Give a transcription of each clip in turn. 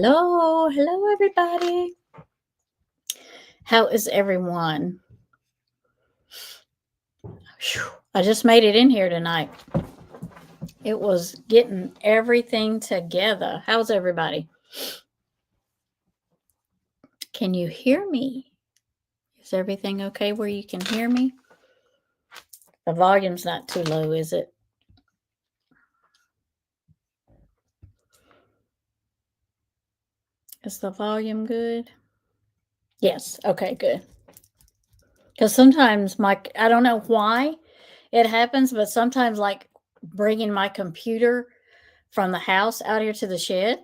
Hello, hello, everybody. How is everyone? Whew, I just made it in here tonight. It was getting everything together. How's everybody? Can you hear me? Is everything okay where you can hear me? The volume's not too low, is it? Is the volume good? Yes. Okay, good. Because sometimes I don't know why it happens, but sometimes like bringing my computer from the house out here to the shed,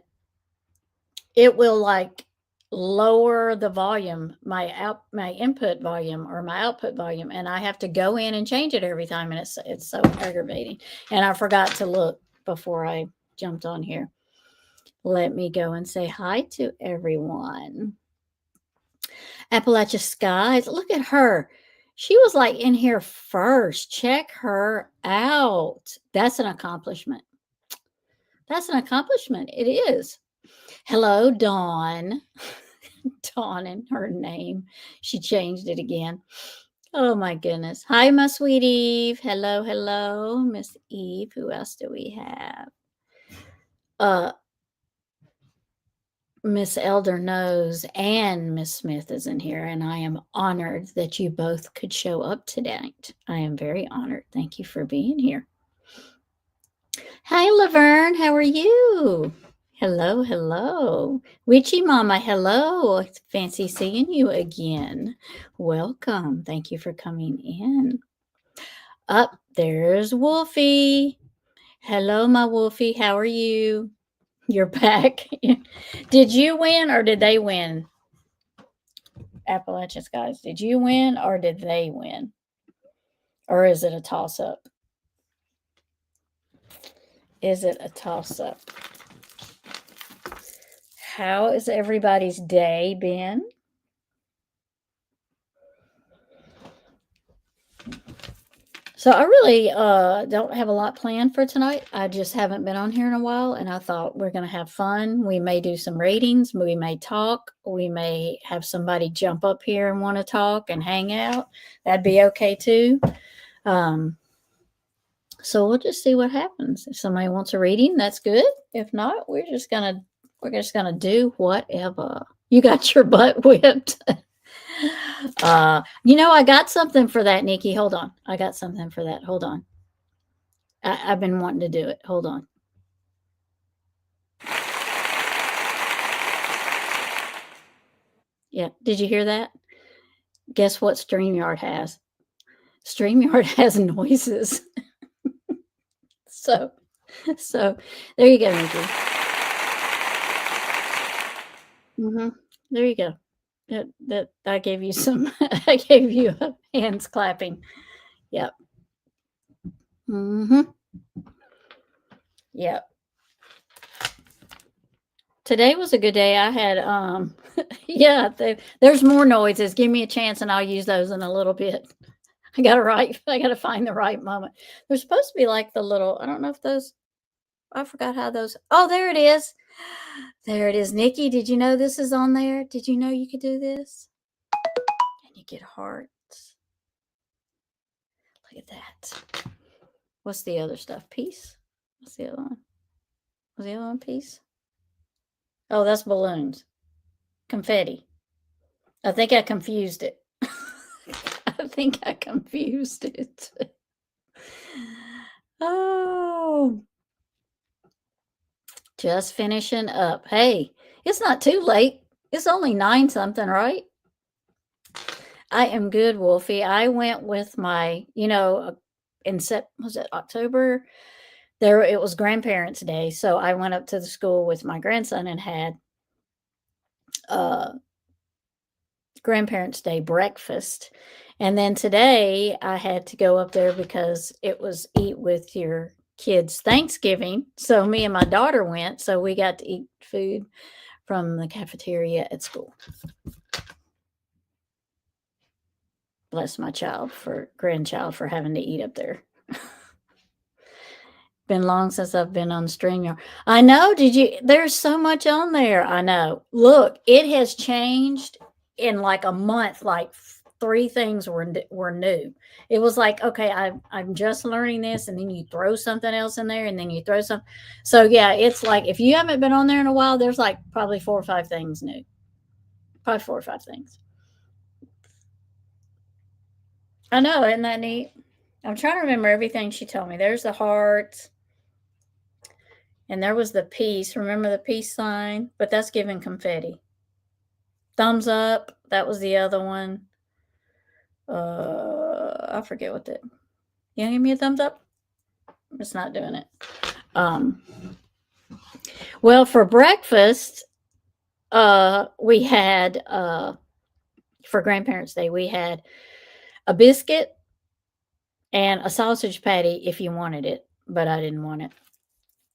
it will like lower the volume, my input volume or my output volume, and I have to go in and change it every time, and it's so aggravating. And I forgot to look before I jumped on here. Let me go and say hi to everyone. Appalachia Skies, look at her. She was like in here first. Check her out. That's an accomplishment. That's an accomplishment. It is. Hello, Dawn. Dawn in her name. She changed it again. Oh my goodness. Hi, my sweet Eve. Hello, hello, Miss Eve. Who else do we have? Miss Elder knows and Miss Smith is in here, and I am honored that you both could show up tonight. I am very honored. Thank you for being here. Hi, Laverne. How are you? Hello, hello. Witchy Mama, hello. It's fancy seeing you again. Welcome. Thank you for coming in. Up there's Wolfie. Hello, my Wolfie. How are you? You're back. Did you win or did they win? Appalachian Skies, did you win or did they win? Or is it a toss up? Is it a toss up? How is everybody's day been? So I really don't have a lot planned for tonight. I just haven't been on here in a while, and I thought we're going to have fun. We may do some ratings. We may talk. We may have somebody jump up here and want to talk and hang out. That'd be okay too. So we'll just see what happens. If somebody wants a reading, that's good. If not, we're just gonna do whatever. You got your butt whipped. I got something for that, Nikki. Hold on. I got something for that. Hold on. I've been wanting to do it. Hold on. Yeah. Did you hear that? Guess what StreamYard has? StreamYard has noises. So there you go, Nikki. There you go. That I gave you some. I gave you hands clapping. Yep. Yep. Today was a good day. I had yeah, there's more noises. Give me a chance and I'll use those in a little bit. I gotta find the right moment. There's supposed to be like the little, I don't know if those, I forgot how those, oh, there it is. There it is. Nikki, did you know this is on there? Did you know you could do this? And you get hearts. Look at that. What's the other stuff? Peace? What's the other one? Was the other one peace? Oh, that's balloons. Confetti. I think I confused it. I think I confused it. Oh. Just finishing up. Hey, it's not too late. It's only 9 something, right? I am good, Wolfie. I went with my, was it October? It was Grandparents' Day, so I went up to the school with my grandson and had Grandparents' Day breakfast. And then today I had to go up there because it was eat with your kids Thanksgiving. So me and my daughter went, so we got to eat food from the cafeteria at school. Bless my grandchild for having to eat up there. Been long since I've been on StreamYard. I know. Did you? There's so much on there. I know. Look, it has changed in like a month. Like three things were new. It was like, okay, I'm just learning this, and then you throw something else in there, and then you throw some. So yeah, it's like if you haven't been on there in a while, there's like probably 4 or 5 things new. Probably 4 or 5 things. I know, isn't that neat? I'm trying to remember everything she told me. There's the hearts. And there was the peace. Remember the peace sign? But that's giving confetti. Thumbs up. That was the other one. I forget what that. You gonna give me a thumbs up? It's not doing it. Well, for breakfast, we had for Grandparents' Day, we had a biscuit and a sausage patty if you wanted it, but I didn't want it.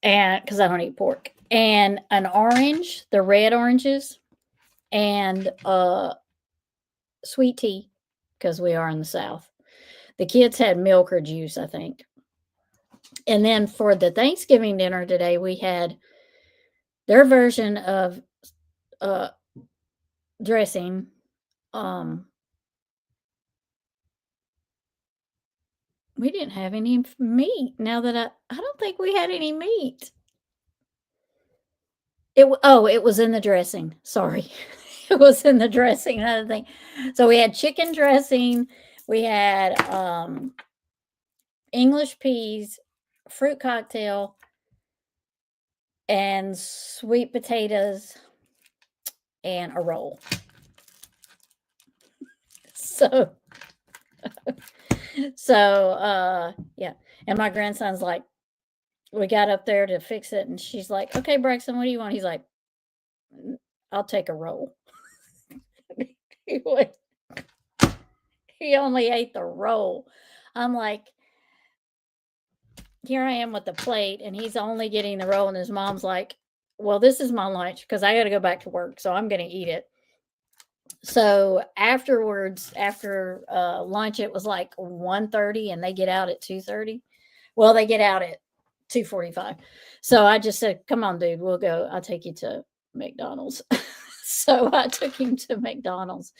And because I don't eat pork, and an orange, the red oranges, and sweet tea because we are in the South. The kids had milk or juice, I think. And then for the Thanksgiving dinner today, we had their version of dressing. We didn't have any meat. Now that I don't think we had any meat. It was in the dressing. Sorry. It was in the dressing. Another thing. So we had chicken dressing. We had English peas, fruit cocktail, and sweet potatoes, and a roll. So yeah. And my grandson's like, we got up there to fix it, and she's like, okay, Braxton, what do you want? He's like, I'll take a roll. He only ate the roll. I'm like, here I am with the plate, and he's only getting the roll, and his mom's like, well, this is my lunch because I got to go back to work, so I'm going to eat it. So afterwards, after lunch, it was like 1:30, and they get out at 2:30. Well, they get out at 2:45. So I just said, come on, dude, we'll go. I'll take you to McDonald's. So I took him to McDonald's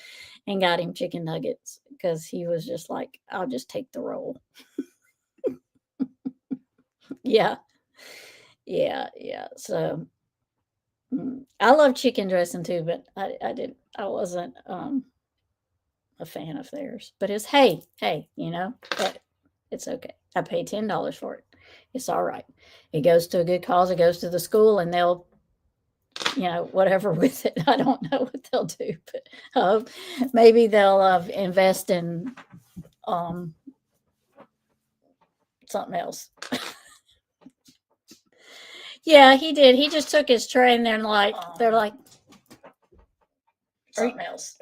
and got him chicken nuggets because he was just like, I'll just take the roll. Yeah. So I love chicken dressing too, but I wasn't a fan of theirs. But it's hey, but it's okay. I paid $10 for it. It's all right. It goes to a good cause. It goes to the school, and they'll, whatever with it. I don't know what they'll do, but maybe they'll invest in something else. Yeah, he did. He just took his tray, and they're like something else.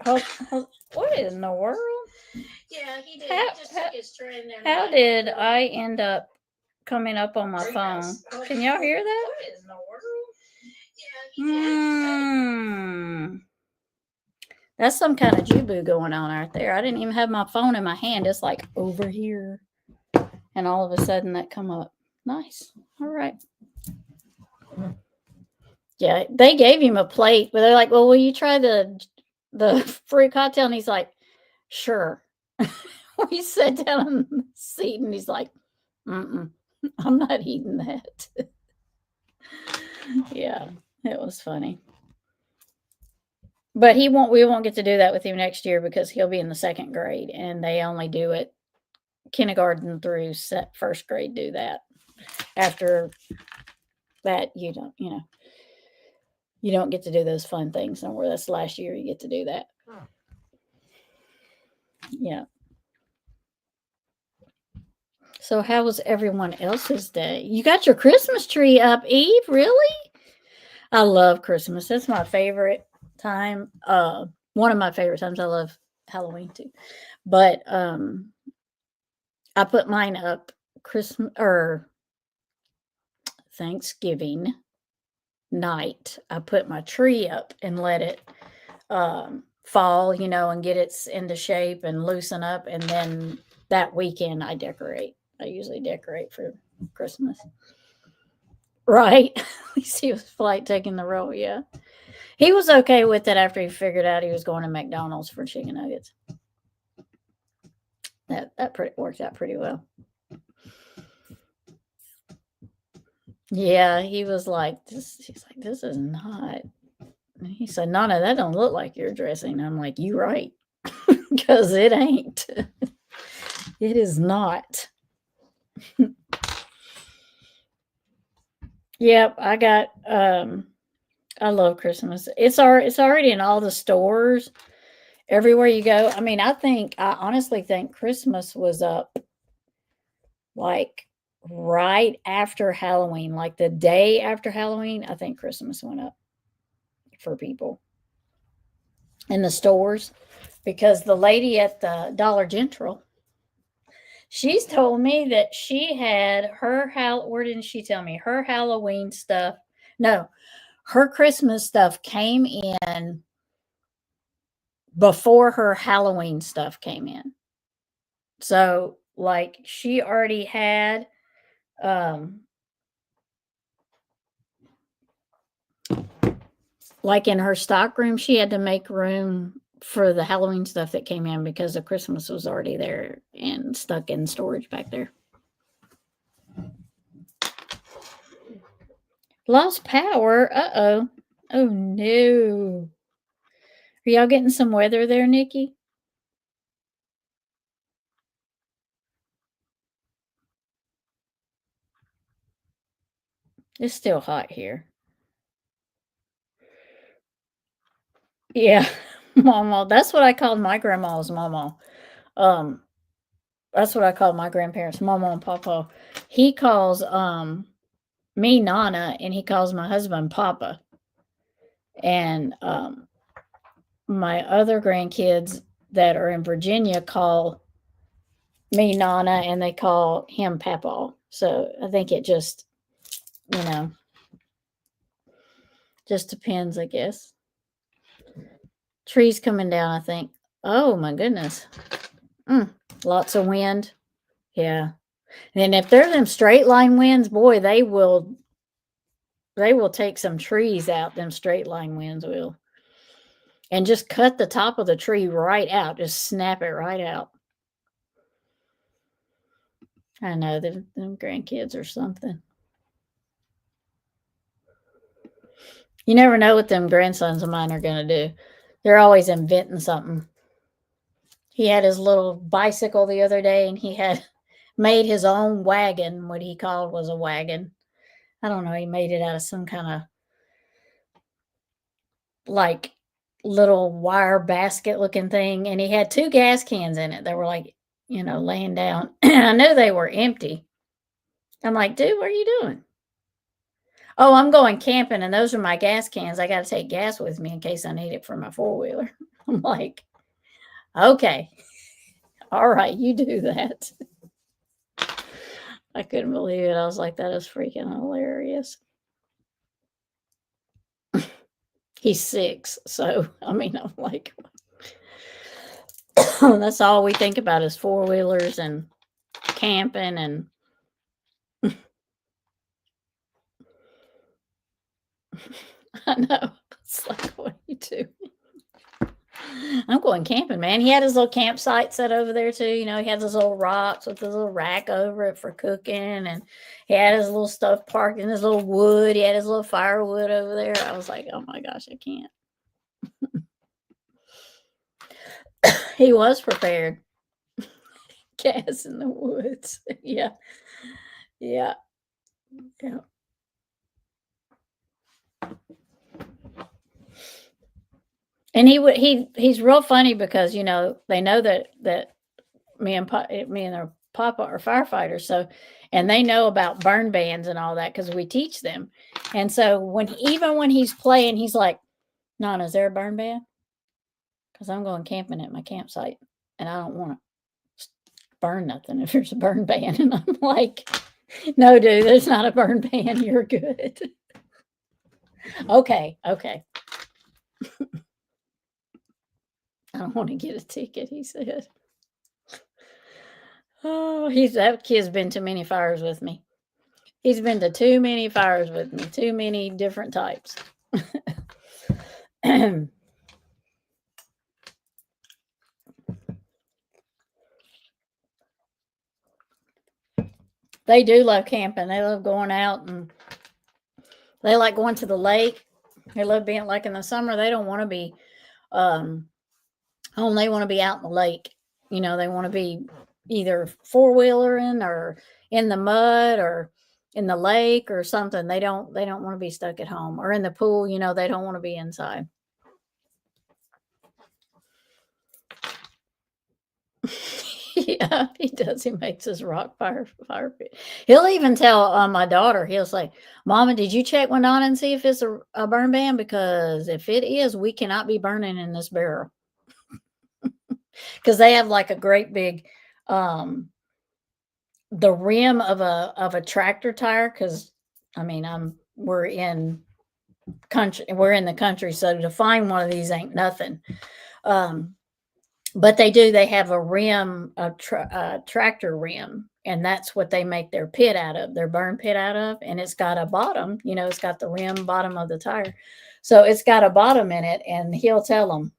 What in the world? Yeah, he did. He just took his tray, and they're how did I end up coming up on my phone? Can y'all hear that? What in the world? That's some kind of jubu going on out there. I didn't even have my phone in my hand. It's like over here. And all of a sudden that come up. Nice. All right. Yeah, they gave him a plate, but they're like, well, will you try the fruit cocktail? And he's like, sure. We sat down on the seat, and he's like, I'm not eating that. Yeah, it was funny. But we won't get to do that with him next year because he'll be in the 2nd grade, and they only do it kindergarten through first grade do that. After that, you don't get to do those fun things somewhere. That's the last year you get to do that. Yeah. So how was everyone else's day? You got your Christmas tree up, Eve? Really? I love Christmas. That's my favorite time. One of my favorite times. I love Halloween too. But I put mine up Christmas or Thanksgiving night. I put my tree up and let it fall, and get it into shape and loosen up. And then that weekend I decorate. I usually decorate for Christmas. Right. At least he was polite taking the role. Yeah. He was okay with it after he figured out he was going to McDonald's for chicken nuggets. That worked out pretty well. Yeah, he was like, this. He's like, this is not. And he said, Nana, that don't look like your dressing. I'm like, you right, because it ain't. It is not. Yep, I got. I love Christmas. It's already in all the stores everywhere you go. I mean, I honestly think Christmas was up like right after Halloween, like the day after Halloween. I think Christmas went up for people in the stores because the lady at the Dollar General, she's told me that she had where didn't she tell me? Her Halloween stuff. No, her Christmas stuff came in before her Halloween stuff came in. So, like, she already had like in her stock room, she had to make room for the Halloween stuff that came in because the Christmas was already there and stuck in storage back there. Lost power. Uh-oh. Oh no. Are y'all getting some weather there, Nikki? It's still hot here. Yeah. Mama. That's what I called my grandma's mama. Um, that's what I called my grandparents, mama and papa. He calls me Nana and he calls my husband Papa. And my other grandkids that are in Virginia call me Nana and they call him Papa. So I think it just, you know, just depends, I guess. Trees coming down, I think. Oh my goodness. Lots of wind. Yeah. And if they're them straight line winds, boy, they will take some trees out, them straight line winds will. And just cut the top of the tree right out. Just snap it right out. I know them grandkids or something. You never know what them grandsons of mine are going to do. They're always inventing something. He had his little bicycle the other day and he had made his own wagon, what he called was a wagon. I don't know, he made it out of some kind of like little wire basket looking thing. And he had 2 gas cans in it that were like, laying down. I knew they were empty. I'm like, dude, what are you doing? Oh, I'm going camping and those are my gas cans. I got to take gas with me in case I need it for my 4-wheeler. I'm like, okay. All right, you do that. I couldn't believe it. I was like, that is freaking hilarious. He's 6. So, I mean, I'm like, that's all we think about is 4-wheelers and camping and I know. It's like, what do you do? I'm going camping, man. He had his little campsite set over there too. He had his little rocks with his little rack over it for cooking, and he had his little stuff parked in his little wood. He had his little firewood over there. I was like, oh my gosh, I can't. He was prepared. Gas in the woods. Yeah. Yeah. Yeah. And he's real funny because they know that me and their papa are firefighters, so and they know about burn bans and all that because we teach them. And so even when he's playing, he's like, "Nana, is there a burn ban? Because I'm going camping at my campsite, and I don't want to burn nothing if there's a burn ban." And I'm like, "No, dude, there's not a burn ban. You're good." Okay. I don't want to get a ticket, he said. Oh, that kid's been to many fires with me. He's been to too many fires with me, too many different types. They do love camping. They love going out, and they like going to the lake. They love being like in the summer. They don't want to be um, home. They want to be out in the lake. They want to be either four-wheelering or in the mud or in the lake or something. They don't want to be stuck at home or in the pool. They don't want to be inside. Yeah, he does. He makes his rock fire pit. He'll even tell my daughter. He'll say, "Mama, did you check one on and see if it's a burn ban? Because if it is, we cannot be burning in this barrel." Because they have like a great big, the rim of a tractor tire. Because I mean, we're in the country, so to find one of these ain't nothing. Um, But they have a rim, a tractor rim, and that's what they make their pit out of, their burn pit out of, and it's got a bottom, it's got the rim bottom of the tire. So it's got a bottom in it, and he'll tell them,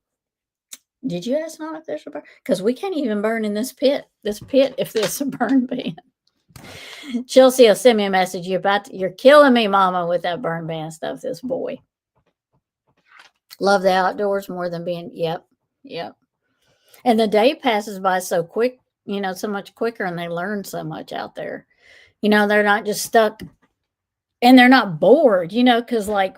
"Did you ask not if there's a burn? Because we can't even burn in this pit. If there's a burn ban." Chelsea will send me a message. You're killing me, Mama, with that burn ban stuff. This boy. Love the outdoors more than being, yep, yep. And the day passes by so quick, so much quicker, and they learn so much out there. They're not just stuck, and they're not bored, because like,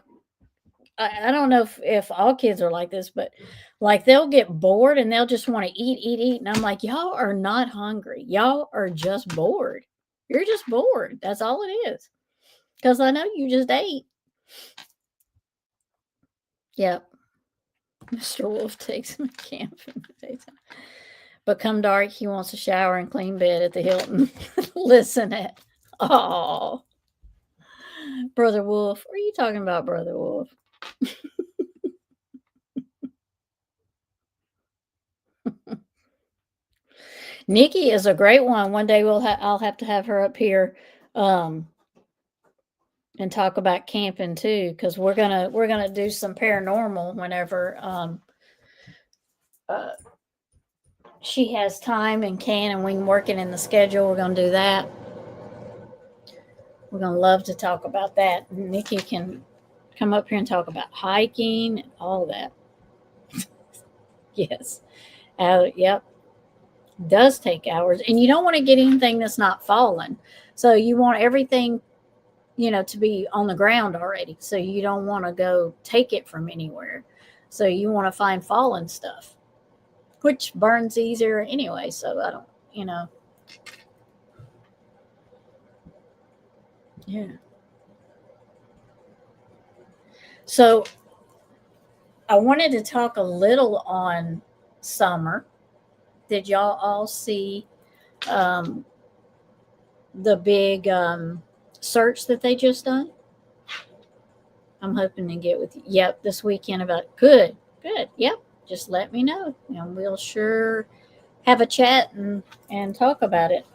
I don't know if all kids are like this, but like they'll get bored and they'll just want to eat, eat, eat. And I'm like, y'all are not hungry. Y'all are just bored. You're just bored. That's all it is. Because I know you just ate. Yep. Mr. Wolf takes him camping. But come dark, he wants a shower and clean bed at the Hilton. Listen at, oh, Brother Wolf. What are you talking about, Brother Wolf? Nikki is a great one. One day I'll have to have her up here, and talk about camping too, because we're gonna do some paranormal whenever uh, she has time and can, and we can work it in the schedule. We're gonna do that. We're gonna love to talk about that. Nikki can come up here and talk about hiking and all that. Yes. Yep. Does take hours, and you don't want to get anything that's not fallen. So you want everything, to be on the ground already. So you don't want to go take it from anywhere. So you want to find fallen stuff, which burns easier anyway. So I don't, yeah. So I wanted to talk a little on summer. Did y'all all see um, the big search that they just done? I'm hoping to get with you. Yep, this weekend about good, good. Yep, just let me know, and we'll sure have a chat and talk about it.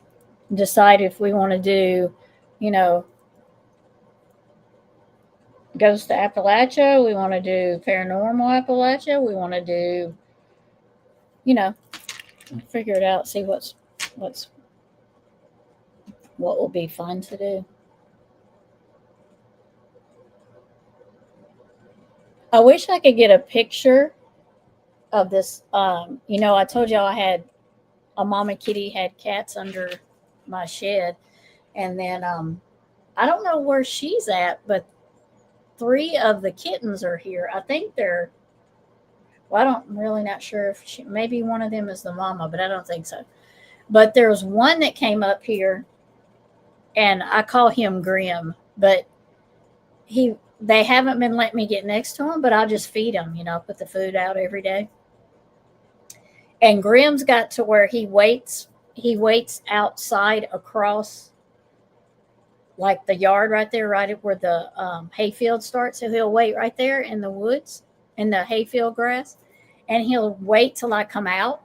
Decide if we want to do, you know, Ghost Appalachia. We want to do Paranormal Appalachia. We want to do, you know, figure it out. See what's what will be fun to do. I wish I could get a picture of this. I told y'all I had a mama kitty had cats under my shed, and then I don't know where she's at, but three of the kittens are here. I think they're. Well, I'm really not sure if maybe one of them is the mama, but I don't think so. But there's one that came up here, and I call him Grim, but they haven't been letting me get next to him, but I'll just feed him. Put the food out every day. And Grim's got to where he waits. He waits outside across like the yard right there, right at where the hayfield starts. So he'll wait right there in the woods, in the hayfield grass, and he'll wait till I come out,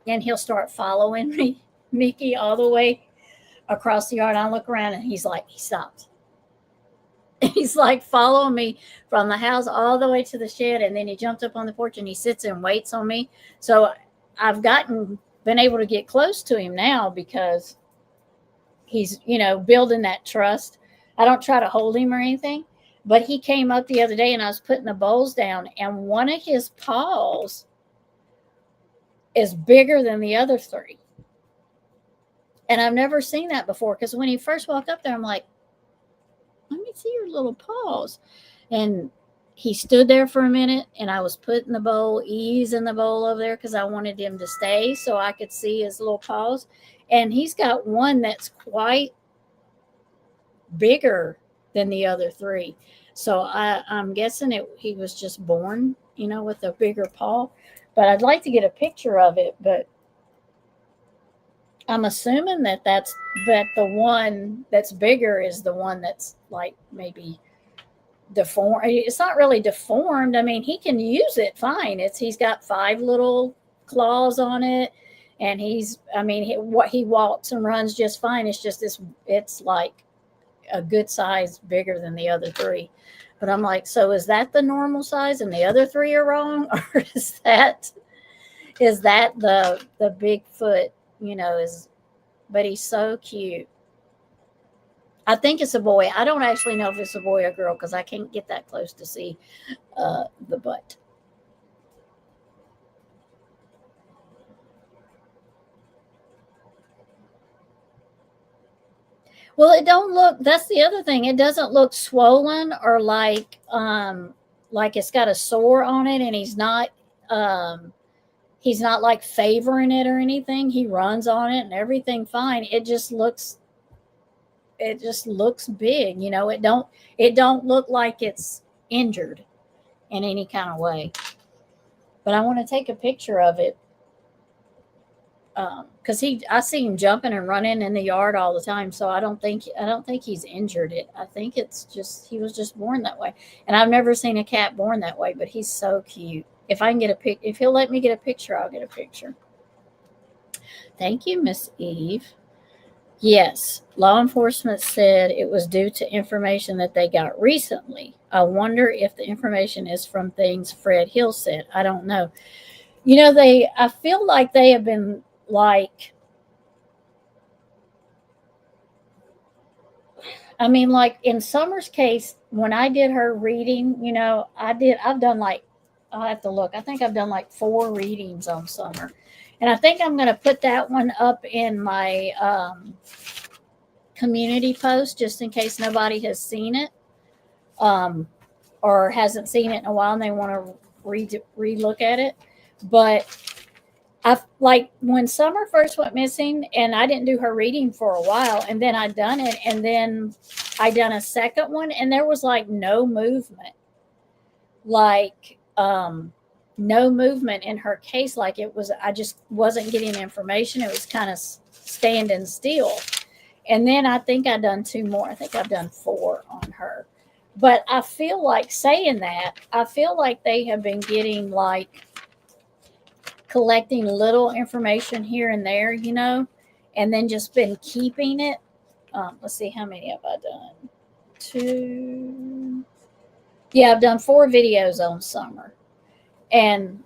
and he'll start following me, Mickey, all the way across the yard. I look around and he's like, he stops. He's like following me from the house all the way to the shed, and then he jumped up on the porch and he sits and waits on me. So I've been able to get close to him now because he's, building that trust. I don't try to hold him or anything, but he came up the other day and I was putting the bowls down, and one of his paws is bigger than the other three. And I've never seen that before, because when he first walked up there, I'm like, let me see your little paws. And he stood there for a minute, and I was putting easing the bowl over there because I wanted him to stay so I could see his little paws. And he's got one that's quite bigger than the other three. So I'm guessing he was just born, with a bigger paw. But I'd like to get a picture of it, but I'm assuming that the one that's bigger is the one that's like maybe deformed. It's not really deformed. I mean, he can use it fine. He's got 5 little claws on it, and he walks and runs just fine. It's just it's like a good size bigger than the other 3. But I'm like, so is that the normal size and the other 3 are wrong, or is that the Bigfoot? But he's so cute. I think it's a boy. I don't actually know if it's a boy or girl because I can't get that close to see the butt. Well, it don't look. That's the other thing. It doesn't look swollen or like it's got a sore on it, and he's not like favoring it or anything. He runs on it and everything fine. It just looks big. It don't look like it's injured in any kind of way. But I want to take a picture of it because I see him jumping and running in the yard all the time. So I don't think he's injured it. I think it's just he was just born that way. And I've never seen a cat born that way. But he's so cute. If I can if he'll let me get a picture, I'll get a picture. Thank you, Miss Eve. Yes, law enforcement said it was due to information that they got recently. I wonder if the information is from things Fred Hill said. I don't know. I feel like they have been like, like in Summer's case, when I did her reading, I've done like, I'll have to look. I think I've done like 4 readings on Summer. And I think I'm going to put that one up in my community post just in case nobody has seen it or hasn't seen it in a while and they want to re-look at it. But like when Summer first went missing and I didn't do her reading for a while, and then I done it, and then I done a second one, and there was like no movement. Like no movement in her case. Like I just wasn't getting information. It was kind of standing still. And then I think I done 2 more. I think I've done 4 on her. But I feel like saying that, I feel like they have been getting like collecting little information here and there, and then just been keeping it. Let's see, how many have I done? 2. Yeah, I've done 4 videos on Summer. And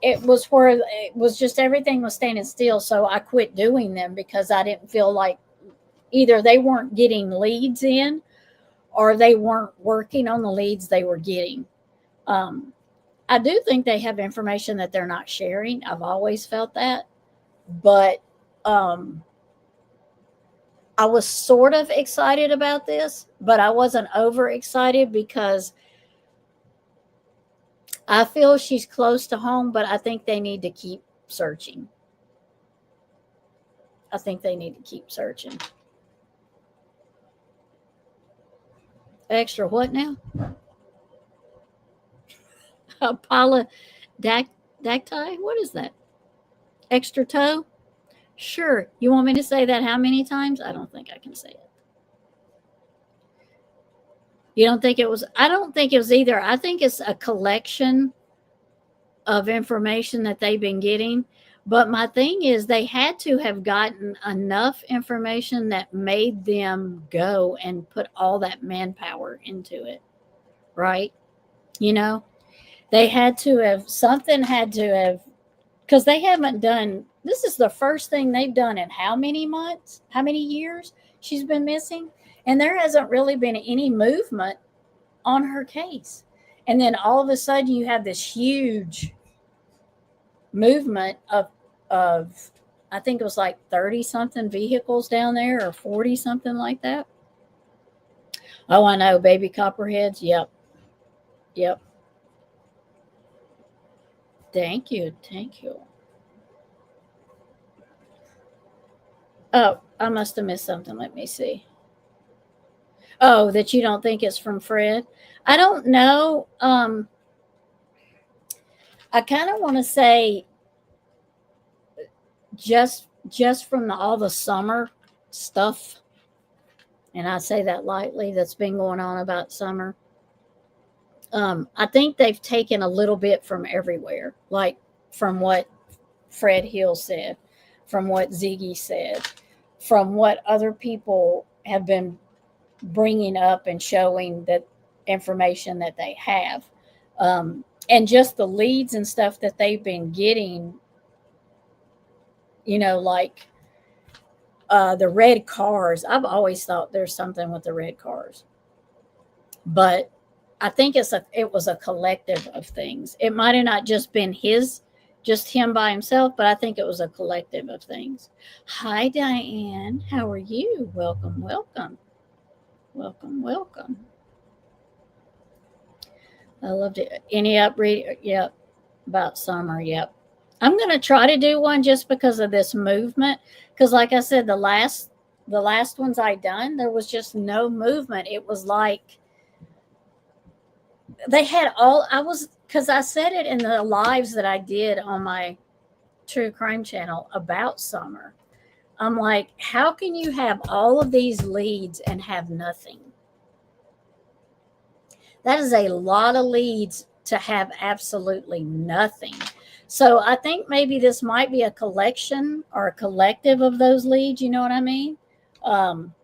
it was where it was just everything was standing still. So I quit doing them because I didn't feel like either they weren't getting leads in or they weren't working on the leads they were getting. I do think they have information that they're not sharing. I've always felt that. But I was sort of excited about this, but I wasn't overexcited because I feel she's close to home, but I think they need to keep searching. I think they need to keep searching. Extra what now? Polydactyl? What is that? Extra toe? Sure. You want me to say that how many times? I don't think I can say it. You don't think it was? I don't think it was either. I think it's a collection of information that they've been getting. But my thing is, they had to have gotten enough information that made them go and put all that manpower into it, right? You know, they had to have, something had to have, because they haven't done, this is the first thing they've done in how many months, how many years she's been missing? And there hasn't really been any movement on her case. And then all of a sudden, you have this huge movement of I think it was like 30 something vehicles down there, or 40 something like that. Oh, I know, baby copperheads. Yep. Yep. Thank you. Thank you. Oh, I must have missed something. Let me see. Oh, that you don't think it's from Fred? I don't know. I kind of want to say just from all the summer stuff, and I say that lightly, that's been going on about summer. I think they've taken a little bit from everywhere, like from what Fred Hill said, from what Ziggy said, from what other people have been bringing up and showing that information that they have. And just the leads and stuff that they've been getting, like the red cars. I've always thought there's something with the red cars, but I think it was a collective of things. It might have not just been just him by himself, but I think it was a collective of things. Hi, Diane. How are you? Welcome, welcome, welcome, welcome. I loved it. Any upread? Yep. About summer. Yep. I'm going to try to do one just because of this movement. Because, like I said, the last ones I done, there was just no movement. It was like they had all. Because I said it in the lives that I did on my true crime channel about summer. I'm like, how can you have all of these leads and have nothing? That is a lot of leads to have absolutely nothing. So I think maybe this might be a collection or a collective of those leads. You know what I mean? Um,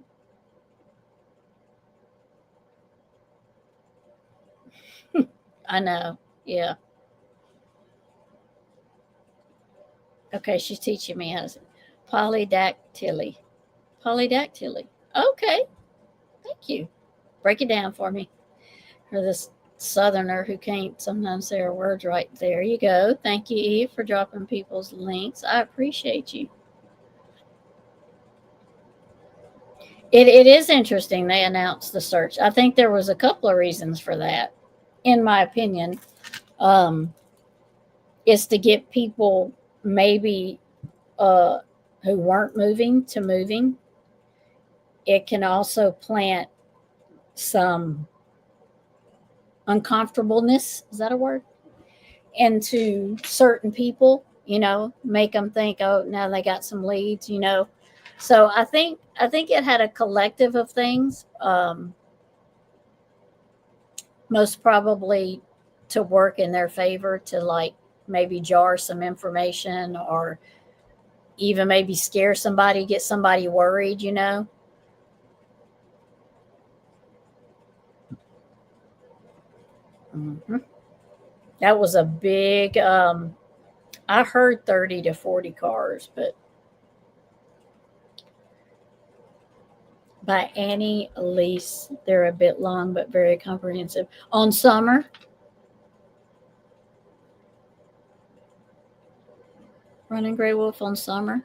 I know. Yeah. Okay. She's teaching me how to say polydactyly. Polydactyly. Okay. Thank you. Break it down for me. For this southerner who can't sometimes say our words right. There you go. Thank you, Eve, for dropping people's links. I appreciate you. It is interesting they announced the search. I think there was a couple of reasons for that, in my opinion. Um, is to get people maybe uh, who weren't moving to moving. It can also plant some uncomfortableness. Is that a word? Into certain people, make them think, oh, now they got some leads. So I think it had a collective of things, most probably to work in their favor, to like maybe jar some information, or even maybe scare somebody, get somebody worried. Hmm. That was a big, I heard 30 to 40 cars, but by Annie Elise, they're a bit long but very comprehensive. On summer, Running Gray Wolf on summer.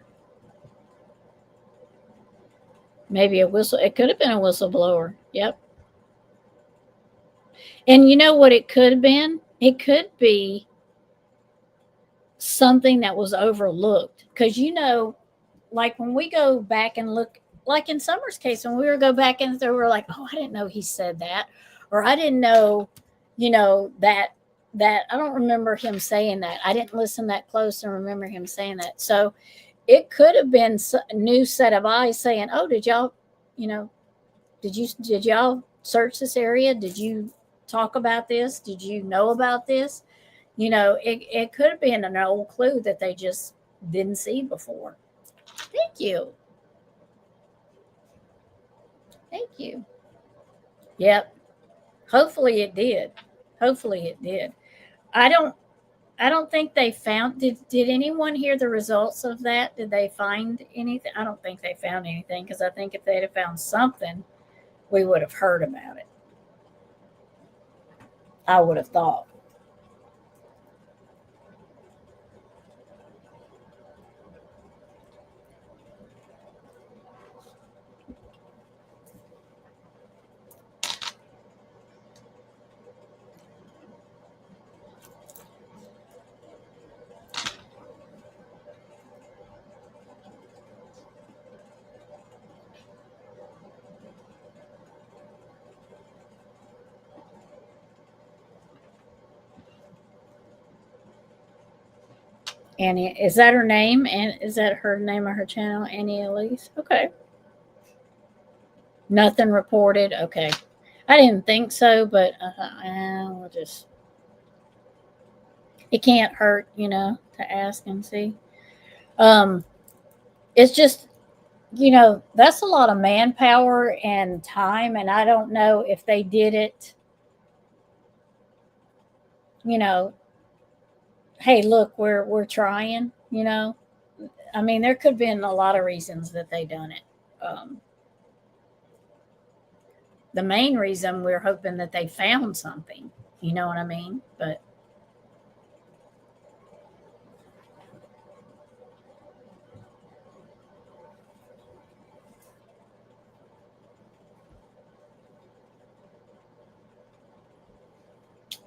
Maybe a whistle. It could have been a whistleblower. Yep. And you know what it could have been? It could be something that was overlooked. Because, like when we go back and look, like in Summer's case, when we were go back and through, we're like, oh, I didn't know he said that. Or I didn't know, that I don't remember him saying that. I didn't listen that close and remember him saying that. So it could have been a new set of eyes saying, oh, did y'all, you know, did y'all search this area? Did you talk about this? Did you know about this? It could have been an old clue that they just didn't see before. Thank you. Thank you. Yep. Hopefully it did. Hopefully it did. I don't I don't think they found did anyone hear the results of that? Did they find anything? I don't think they found anything because I think if they'd have found something, we would have heard about it. I would have thought. Annie, is that her name? And is that her name of her channel, Annie Elise? Okay. Nothing reported. Okay. I didn't think so, but we'll just. It can't hurt, to ask and see. Um, it's just, that's a lot of manpower and time, and I don't know if they did it. You know, hey, look, we're trying. I mean, there could have been a lot of reasons that they done it. Um, the main reason we're hoping that they found something. You know what I mean? But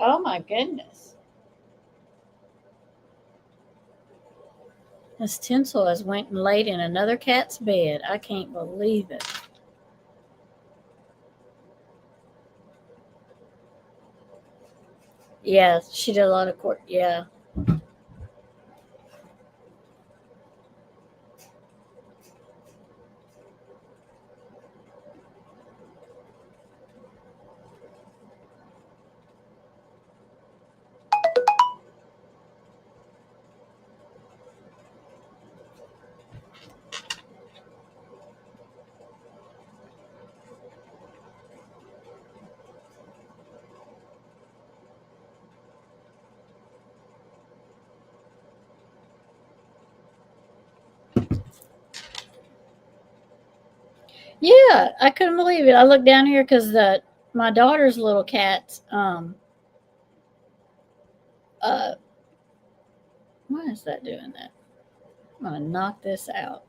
oh my goodness, this tinsel has went and laid in another cat's bed. I can't believe it. Yeah, she did a lot of court. Yeah. Yeah, I couldn't believe it. I looked down here because the my daughter's little cats. Uh, why is that doing that? I'm gonna knock this out.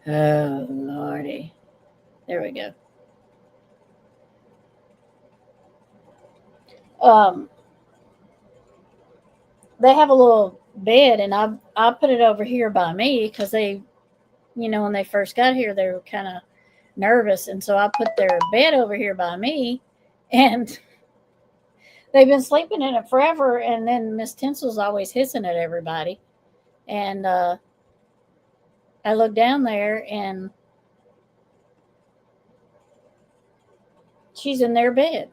Oh lordy, there we go. Um, they have a little bed, and I put it over here by me because they, when they first got here, they were kind of nervous, and so I put their bed over here by me, and they've been sleeping in it forever. And then Miss Tinsel's always hissing at everybody, and I look down there, and she's in their bed.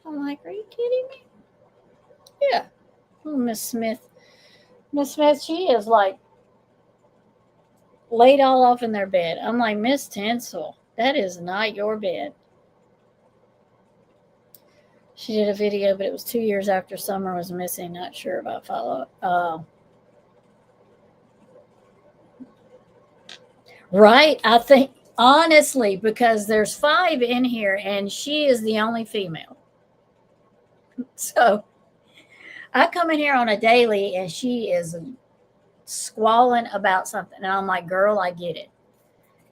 I'm like, are you kidding me? Yeah. Oh, Miss Smith. Miss Smith, she is like laid all off in their bed. I'm like, Miss Tinsel, that is not your bed. She did a video, but it was 2 years after Summer was missing. Not sure about follow up. Right. I think, honestly, because there's 5 in here and she is the only female. So I come in here on a daily and she is squalling about something. And I'm like, girl, I get it.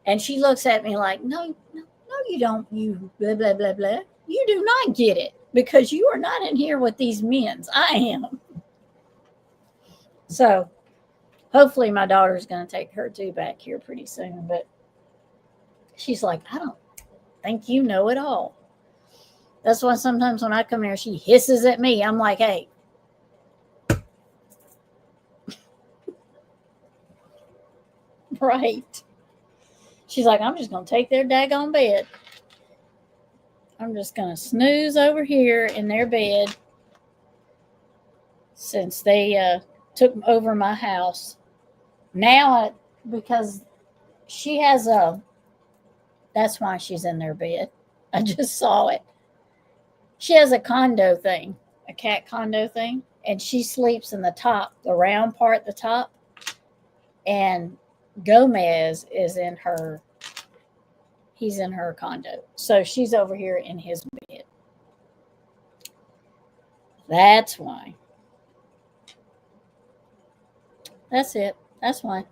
And she looks at me like, no, no, no, you don't, you blah, blah, blah, blah. You do not get it because you are not in here with these men's. I am. So hopefully my daughter's going to take her too back here pretty soon. But she's like, I don't think you know it all. That's why sometimes when I come here, she hisses at me. I'm like, hey. Right. She's like, I'm just going to take their daggone bed. I'm just going to snooze over here in their bed. since they took over my house. Now, because she has a, that's why she's in their bed. I just saw it. She has a condo thing, a cat condo thing, and she sleeps in the top, the round part at the top. And Gomez is in her, he's in her condo. So she's over here in his bed. That's why. That's it. That's why.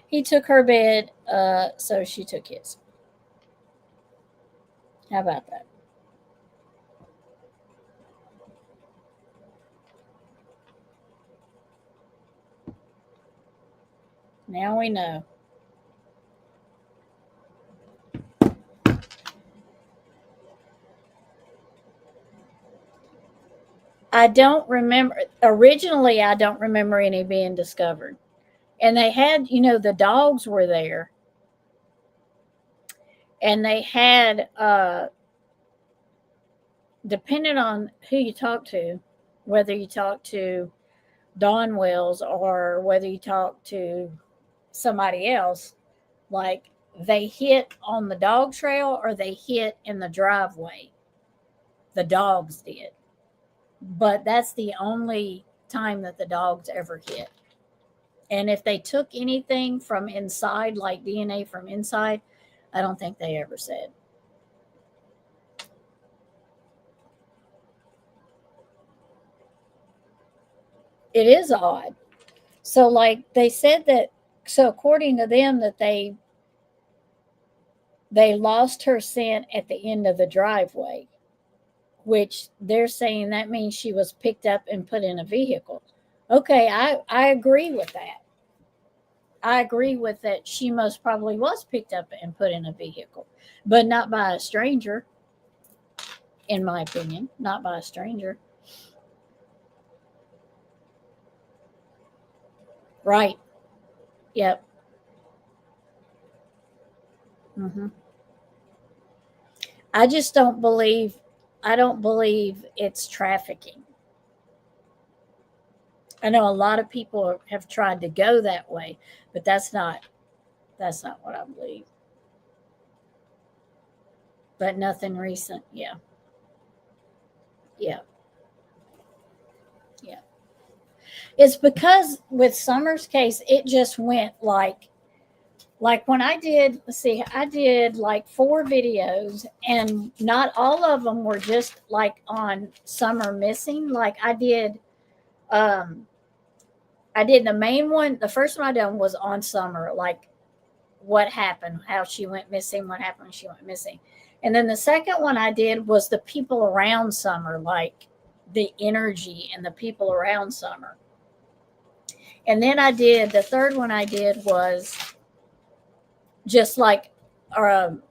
He took her bed, so she took his. How about that? Now we know. I don't remember. Originally, I don't remember any being discovered. And they had, the dogs were there. And they had, depending on who you talk to, whether you talk to Don Wells or whether you talk to somebody else, like they hit on the dog trail or they hit in the driveway. The dogs did. But that's the only time that the dogs ever hit. And if they took anything from inside, like DNA from inside, I don't think they ever said. It is odd. So, like they said that, so according to them, that they lost her scent at the end of the driveway, which they're saying that means she was picked up and put in a vehicle. Okay, I agree with that. I agree with that. She most probably was picked up and put in a vehicle, but not by a stranger, in my opinion. Not by a stranger. Right. Yep. hmm I just don't believe. I don't believe it's trafficking. I know a lot of people have tried to go that way, but that's not what I believe. But nothing recent. Yeah. Yeah. Yeah. It's because with Summer's case, it just went like when I did, let's see, I did like 4 videos, and not all of them were just like on Summer missing. Like um I did the main one. The first one I done was on Summer, like what happened, how she went missing, what happened when she went missing. And then the second one I did was the people around Summer, like the energy and the people around Summer. And then I did the third one I did was just like um,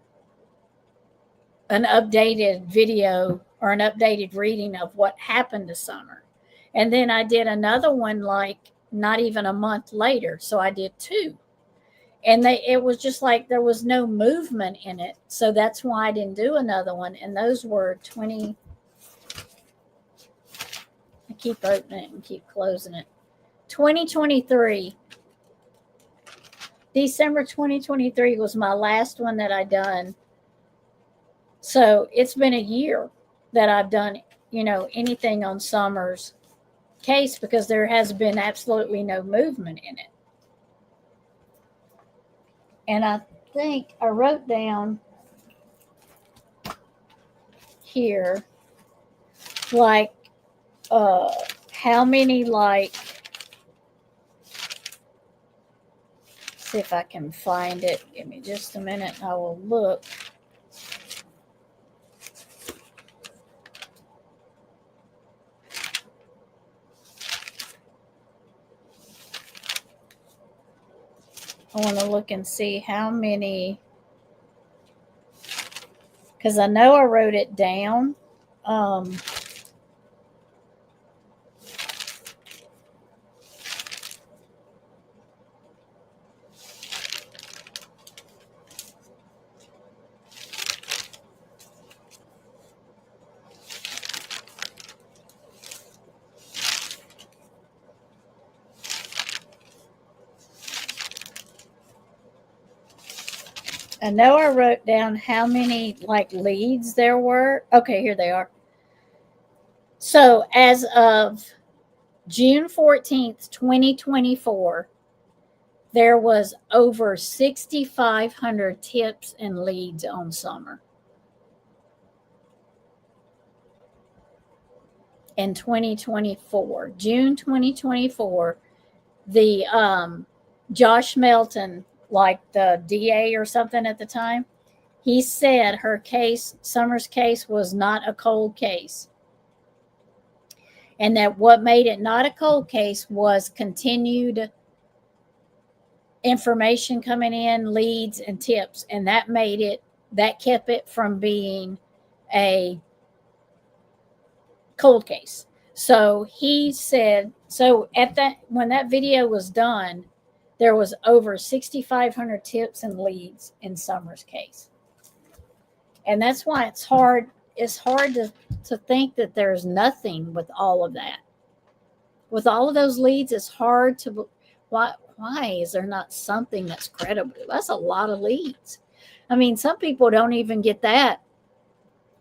an updated video or an updated reading of what happened to Summer. And then I did another one like not even a month later. So I did two. And it was just like there was no movement in it. So that's why I didn't do another one. And those were 20. I keep opening it and keep closing it. 2023. December 2023 was my last one that I done. So it's been a year that I've done, anything on Summer's case because there has been absolutely no movement in it. And I think I wrote down here like how many, like, see if I can find it. Give me just a minute and I will look. I want to look and see how many, because I know I wrote it down. Um, I know I wrote down how many like leads there were. Okay, here they are. So as of June 14th, 2024, there was over 6,500 tips and leads on summer. In 2024, June 2024, the Josh Melton, like the DA or something at the time, he said her case, Summer's case, was not a cold case. And that what made it not a cold case was continued information coming in, leads and tips. And that made it, that kept it from being a cold case. So he said, so at that, when that video was done, there was over 6,500 tips and leads in Summer's case. And that's why it's hard to think that there's nothing with all of that. With all of those leads, it's hard to, why is there not something that's credible? That's a lot of leads. I mean, some people don't even get that,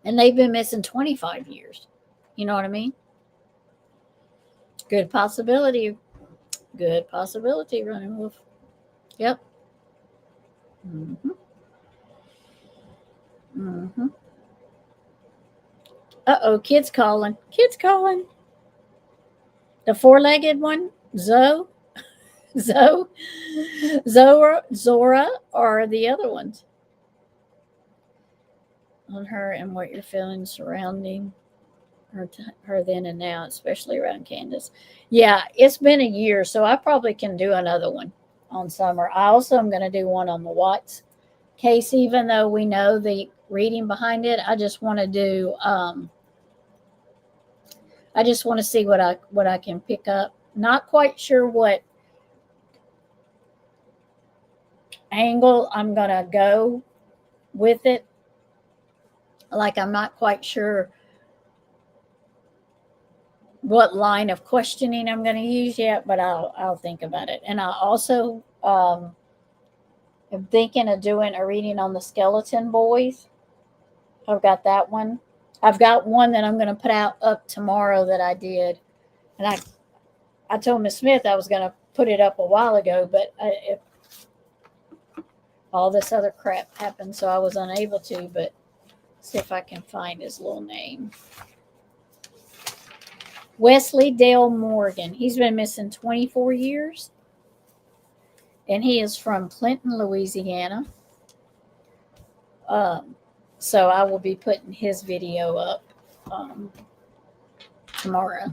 and they've been missing 25 years. You know what I mean? Good possibility. Good possibility, Running Wolf. Yep. Mm-hmm. Mm-hmm. Uh-oh, kids calling. Kids calling. The four-legged one, Zoe, Zora, or the other ones? On her and what you're feeling surrounding her then and now, especially around Candace. Yeah, it's been a year, so I probably can do another one on Summer. I also am going to do one on the Watts case, even though we know the reading behind it. I just want to do. I just want to see what I can pick up. Not quite sure what angle I'm going to go with it. Like, I'm not quite sure what line of questioning I'm going to use yet, but I'll think about it. And I also am thinking of doing a reading on the skeleton boys. I've got that one. I've got one that I'm going to put out up tomorrow that I did, and I told Miss Smith I was going to put it up a while ago, but if all this other crap happened, so I was unable to. But see if I can find his little name. Wesley Dale Morgan. He's been missing 24 years, and he is from Clinton, Louisiana. So I will be putting his video up tomorrow.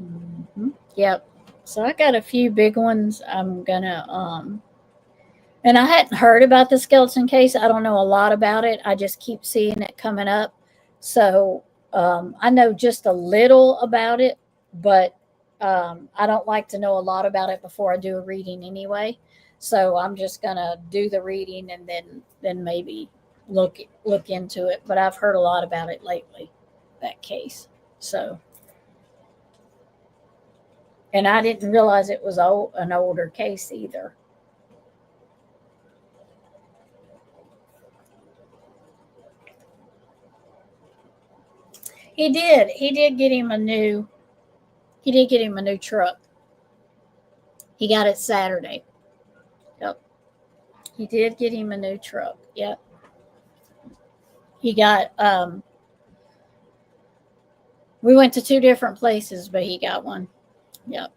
Mm-hmm. Yep. So I got a few big ones. I'm gonna and I hadn't heard about the skeleton case. I don't know a lot about it. I just keep seeing it coming up. So I know just a little about it, but I don't like to know a lot about it before I do a reading anyway. So I'm just gonna do the reading and then maybe look into it. But I've heard a lot about it lately, that case. So, and I didn't realize it was an older case either. He did. He did get him a new truck. He got it Saturday. Yep. He did get him a new truck. Yep. He got we went to two different places, but he got one. Yep.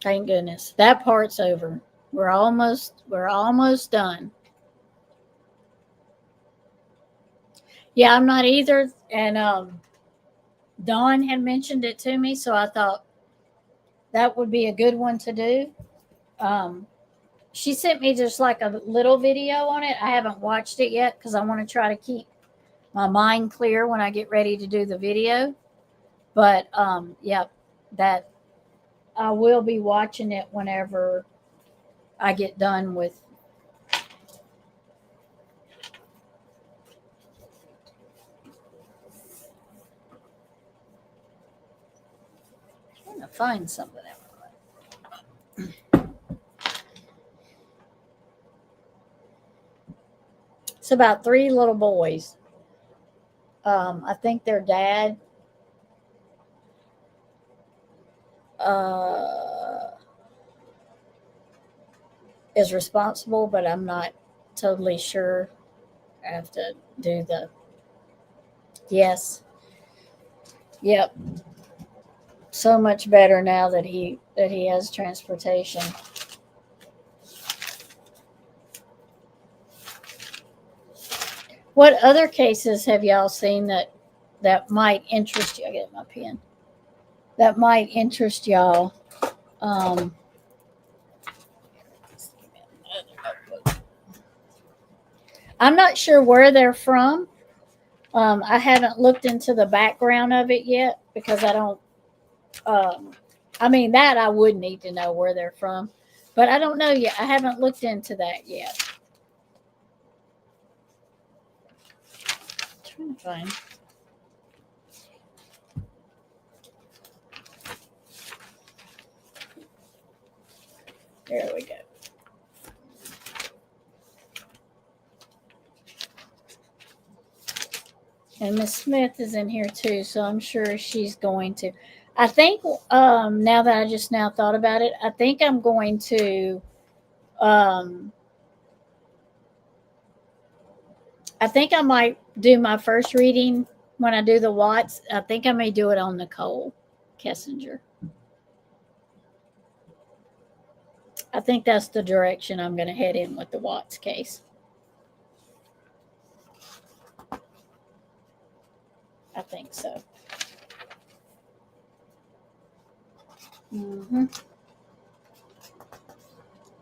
Thank goodness. That part's over. We're almost done. Yeah, I'm not either. And Dawn had mentioned it to me, so I thought that would be a good one to do. She sent me just like a little video on it. I haven't watched it yet because I want to try to keep my mind clear when I get ready to do the video. But yeah, that I will be watching it whenever I get done with. I'm trying to find something. It's about three little boys. I think their dad uh, is responsible, but I'm not totally sure. I have to do the yes. Yep. So much better now that he has transportation. What other cases have y'all seen that might interest you? I get my pen. That might interest y'all. Um, I'm not sure where they're from. I haven't looked into the background of it yet because I don't. Um, I mean that I would need to know where they're from, but I don't know yet. I haven't looked into that yet. I'm trying to find. There we go. And Miss Smith is in here too, so I'm sure she's going to. I think now that I just now thought about it, I think I'm going to. Um, I think I might do my first reading when I do the Watts. I think I may do it on Nicole Kessinger. I think that's the direction I'm going to head in with the Watts case. I think so. I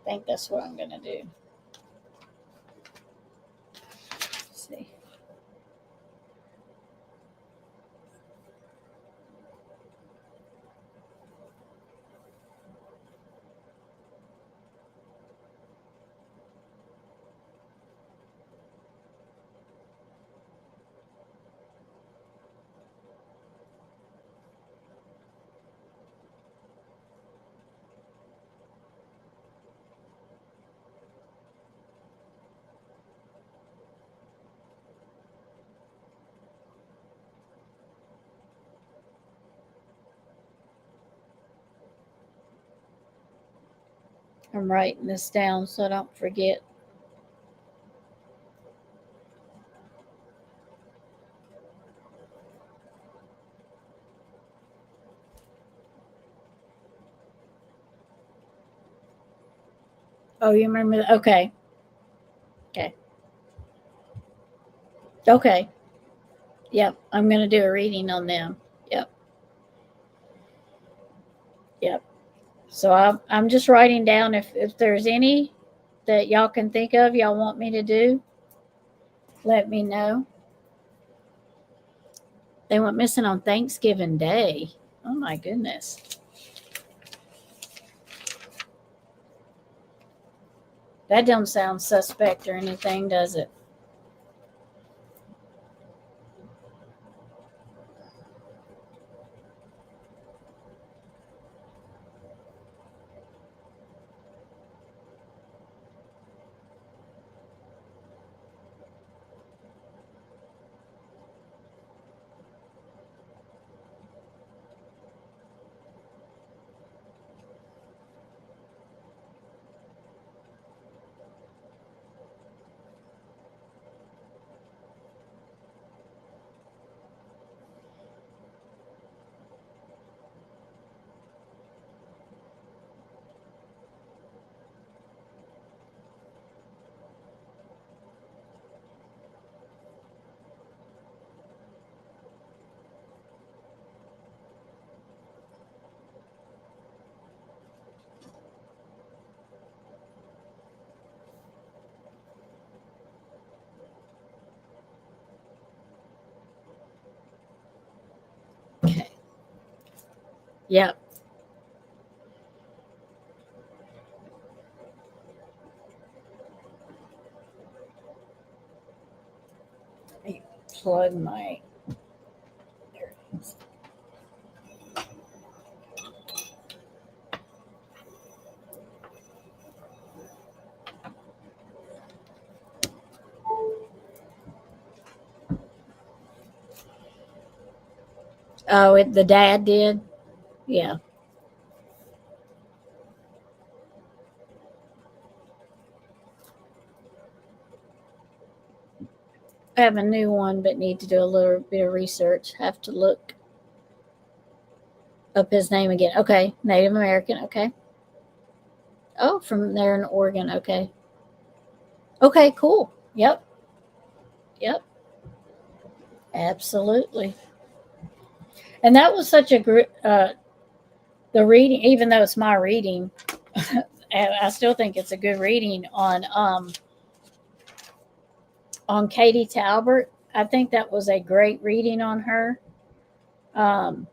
think that's what I'm going to do. Let's see. I'm writing this down so I don't forget. Oh, you remember that? Okay. Okay. Okay. Yep. I'm going to do a reading on them. Yep. Yep. So I'm just writing down if there's any that y'all can think of y'all want me to do, let me know. They went missing on Thanksgiving Day. Oh my goodness. That don't sound suspect or anything, does it? Okay. Yep. Let me plug my. There it is. Oh, the dad did? Yeah. I have a new one, but need to do a little bit of research. Have to look up his name again. Okay. Native American. Okay. Oh, from there in Oregon. Okay. Okay, cool. Yep. Yep. Absolutely. And that was such a great, the reading, even though it's my reading, I still think it's a good reading on Katie Talbert. I think that was a great reading on her. Um,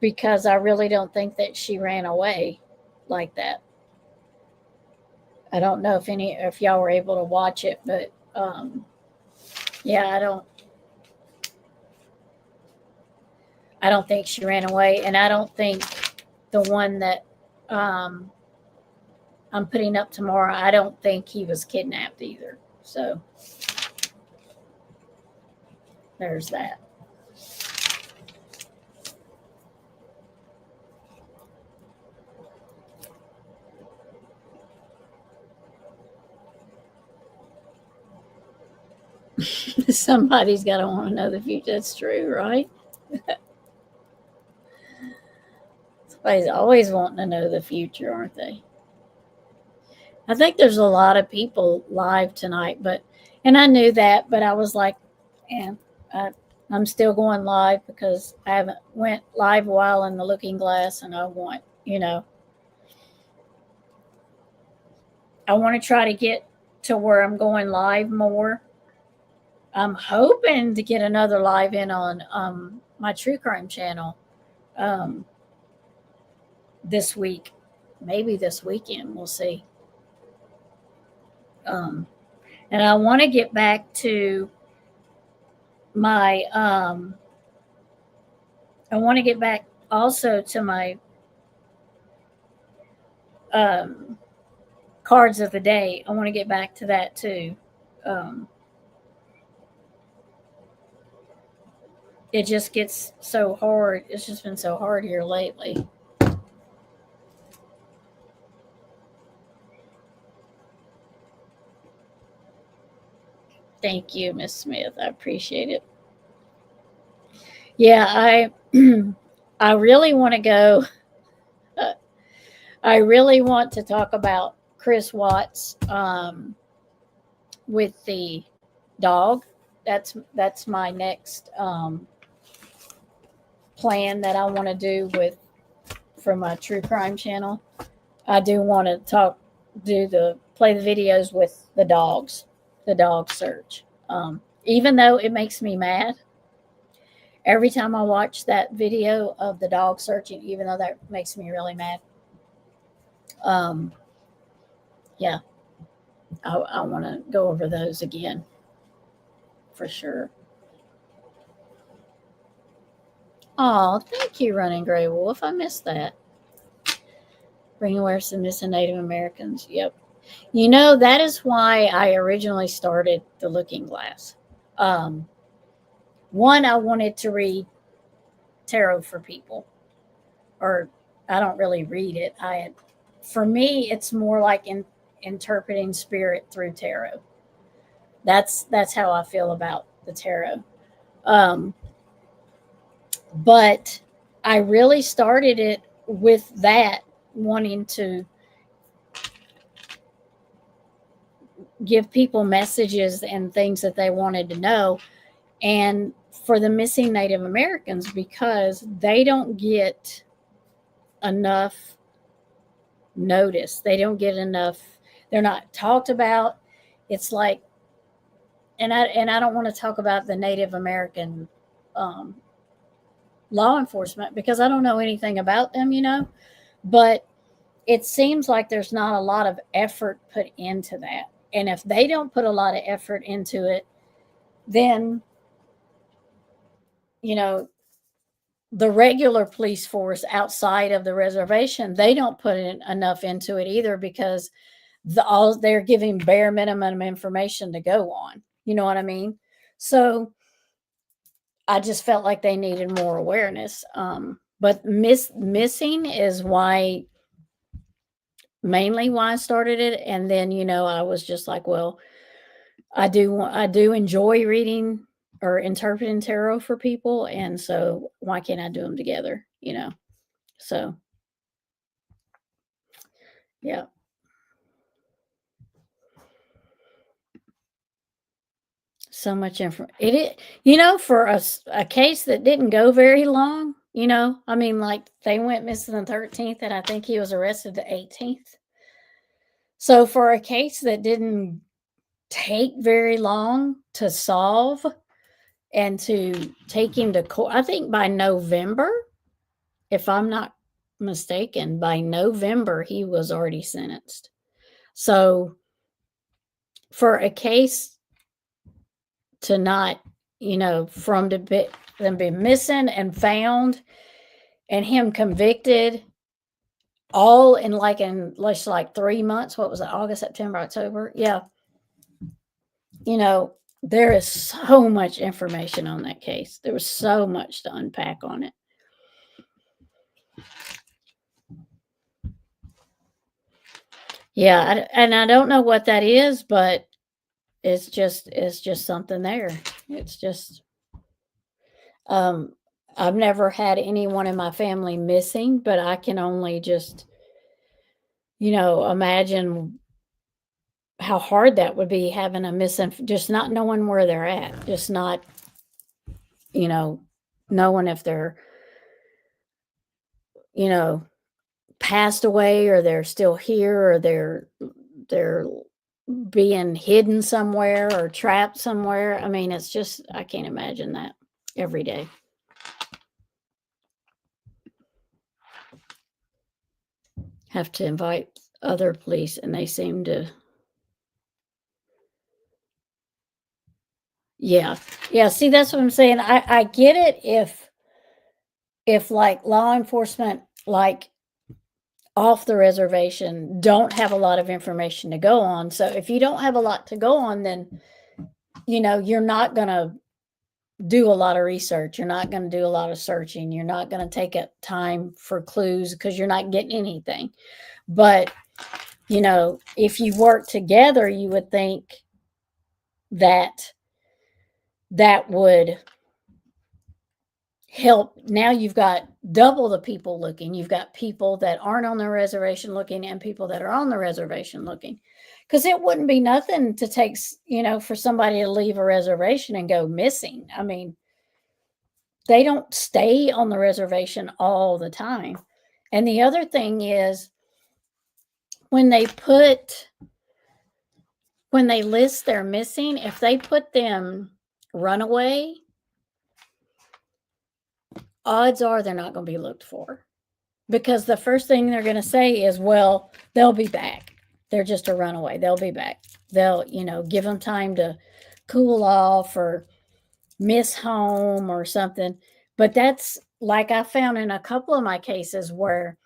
because I really don't think that she ran away like that. I don't know if y'all were able to watch it, but yeah, I don't think she ran away, and I don't think the one that um, I'm putting up tomorrow. I don't think he was kidnapped either. So there's that. Somebody's got to want to know the future. That's true, right? Somebody's always wanting to know the future, aren't they? I think there's a lot of people live tonight, and I knew that, but I was like, yeah, I, I'm still going live because I haven't went live a while in the Looking Glass, and I want to try to get to where I'm going live more. I'm hoping to get another live in on my true crime channel um, this week, maybe this weekend. We'll see. Um, and I want to get back to my I want to get back also to my um, cards of the day. I want to get back to that too. Um, it just gets so hard. It's just been so hard here lately. Thank you, Miss Smith. I appreciate it. Yeah, I really want to go. Uh, I really want to talk about Chris Watts with the dog. That's my next plan that I want to do with for my true crime channel. I do want to play the videos with the dog search. Even though it makes me mad every time I watch that video of the dog searching, even though that makes me really mad. Um, yeah, I want to go over those again for sure. Oh, thank you, Running Gray Wolf. I missed that. Bring awareness to missing Native Americans. Yep. That is why I originally started the Looking Glass. Um, One, I wanted to read tarot for people, or I don't really read it. For me, it's more like interpreting spirit through tarot. That's how I feel about the tarot. Um, but I really started it with that, wanting to give people messages and things that they wanted to know, and for the missing Native Americans, because they don't get enough notice. They don't get enough. They're not talked about. It's like, and I don't want to talk about the Native American um, law enforcement because I don't know anything about them, But it seems like there's not a lot of effort put into that. And if they don't put a lot of effort into it, then, you know, the regular police force outside of the reservation, they don't put enough into it either because all they're giving bare minimum information to go on. You know what I mean? So I just felt like they needed more awareness. But missing is why, mainly why I started it. And then, I was just like, well, I do enjoy reading or interpreting tarot for people, and so why can't I do them together? So yeah. So much info. For a case that didn't go very long. I mean, like they went missing the 13th, and I think he was arrested the 18th. So for a case that didn't take very long to solve and to take him to court, I think by November, if I'm not mistaken, by November he was already sentenced. So for a case to not, from them being missing and found and him convicted all in like 3 months. What was it? August, September, October. Yeah. There is so much information on that case. There was so much to unpack on it. Yeah. And I don't know what that is, but it's just something there. It's just, I've never had anyone in my family missing, but I can only just, imagine how hard that would be, having a missing, just not knowing where they're at, just not, knowing if they're, passed away or they're still here or they're being hidden somewhere or trapped somewhere. I mean, it's just, I can't imagine that every day. Have to invite other police, and they seem to. Yeah. Yeah, see, that's what I'm saying. I get it if like law enforcement, like off the reservation, don't have a lot of information to go on. So if you don't have a lot to go on, then you're not going to do a lot of research. You're not going to do a lot of searching. You're not going to take up time for clues because you're not getting anything. But, if you work together, you would think that would help. Now you've got double the people looking. You've got people that aren't on the reservation looking and people that are on the reservation looking. Because it wouldn't be nothing to take, for somebody to leave a reservation and go missing. I mean, they don't stay on the reservation all the time. And the other thing is, when they list their missing, if they put them runaway, odds are they're not going to be looked for, because the first thing they're going to say is, well, they'll be back. They're just a runaway. They'll be back. They'll, give them time to cool off or miss home or something. But that's, like, I found in a couple of my cases where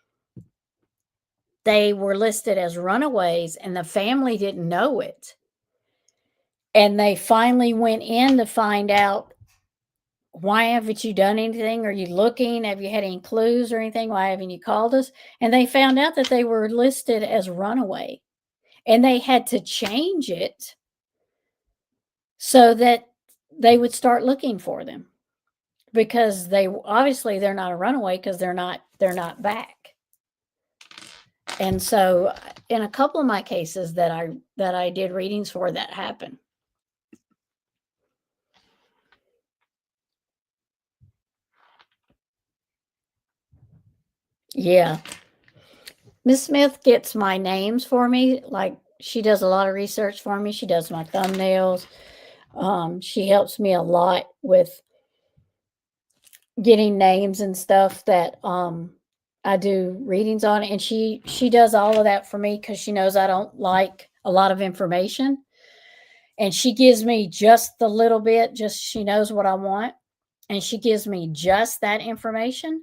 they were listed as runaways and the family didn't know it. And they finally went in to find out, why haven't you done anything? Are you looking? Have you had any clues or anything? Why haven't you called us? And they found out that they were listed as runaway, and they had to change it so that they would start looking for them, because obviously they're not a runaway because they're not back. And so in a couple of my cases that I did readings for, that happened. Yeah. Miss Smith gets my names for me. Like, she does a lot of research for me. She does my thumbnails. She helps me a lot with getting names and stuff that I do readings on. And she does all of that for me because she knows I don't like a lot of information. And she gives me just the little bit, she knows what I want. And she gives me just that information.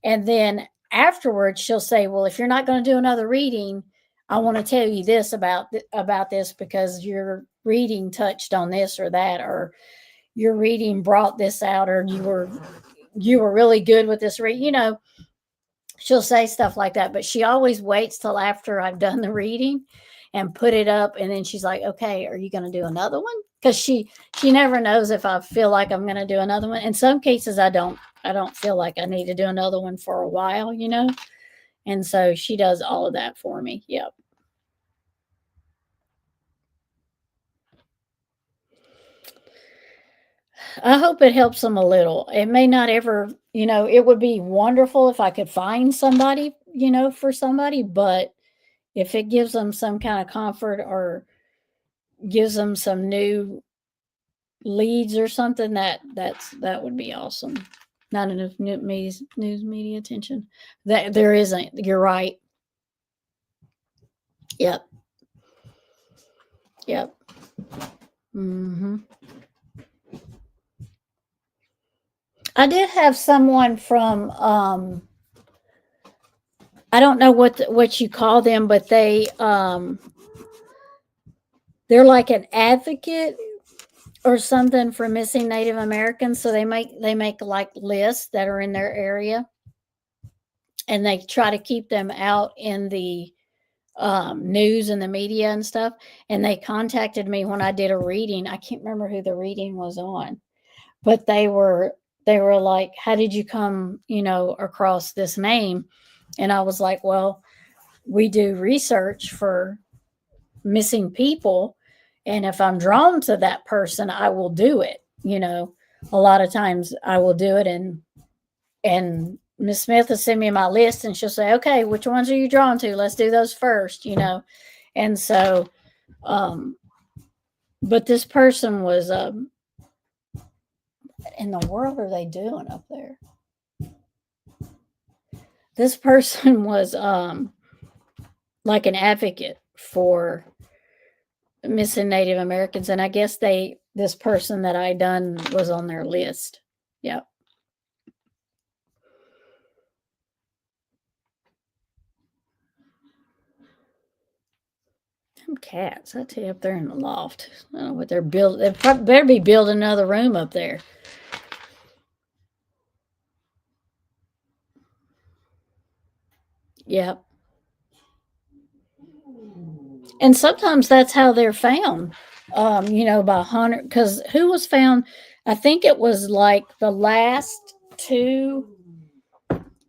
And then afterwards, she'll say, well, if you're not going to do another reading, I want to tell you this about this, because your reading touched on this or that, or, your reading brought this out, or you were really good with this read. She'll say stuff like that, but she always waits till after I've done the reading and put it up, and then she's like, "Okay, are you going to do another one?" Because she never knows if I feel like I'm going to do another one. In some cases, I don't feel like I need to do another one for a while, and so she does all of that for me. Yep. I hope it helps them a little. It may not ever, it would be wonderful if I could find somebody, for somebody, but if it gives them some kind of comfort or gives them some new leads or something, that would be awesome. Not enough news media attention. That there isn't. You're right. Yep. Yep. Hmm. I did have someone from I don't know what you call them, but they're like an advocate or something for missing Native Americans. So they make like lists that are in their area, and they try to keep them out in the news and the media and stuff. And they contacted me when I did a reading. I can't remember who the reading was on, but they were like, "How did you come, across this name?" And I was like, "Well, we do research for missing people, and if I'm drawn to that person, I will do it. A lot of times I will do it, and Miss Smith will send me my list, and she'll say, "Okay, which ones are you drawn to? Let's do those first." And so, but this person was, in the world are they doing up there? This person was, like an advocate for missing Native Americans, and I guess this person that I done was on their list. Yep. Them cats, I tell you, up there in the loft. I don't know what they're building. They better be building another room up there. Yep. And sometimes that's how they're found, by hunter. Because who was found? I think it was like the last two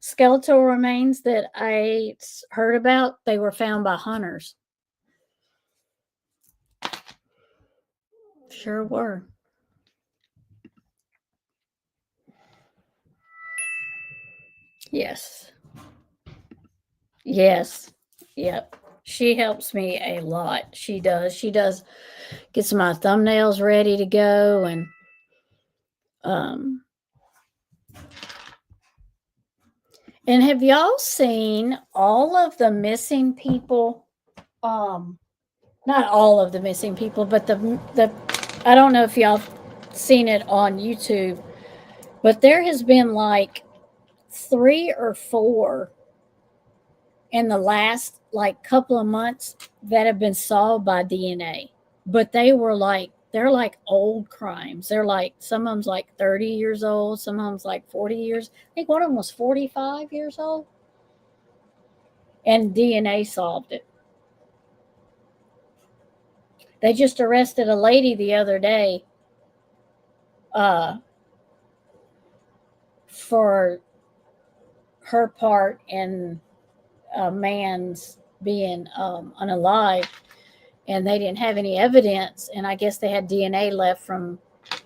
skeletal remains that I heard about. They were found by hunters. Sure were. Yes. Yes. Yep. She helps me a lot. She does. She does. Gets my thumbnails ready to go, and um and have y'all seen all of the missing people? Not all of the missing people, but the I don't know if y'all seen it on YouTube, but there has been like 3 or 4 in the last like couple of months that have been solved by DNA. But they're like old crimes. They're like, some of them's like 30 years old, some of them's like 40 years. I think one of them was 45 years old. And DNA solved it. They just arrested a lady the other day uh, for her part in a man's being unalive, and they didn't have any evidence. And I guess they had DNA left from,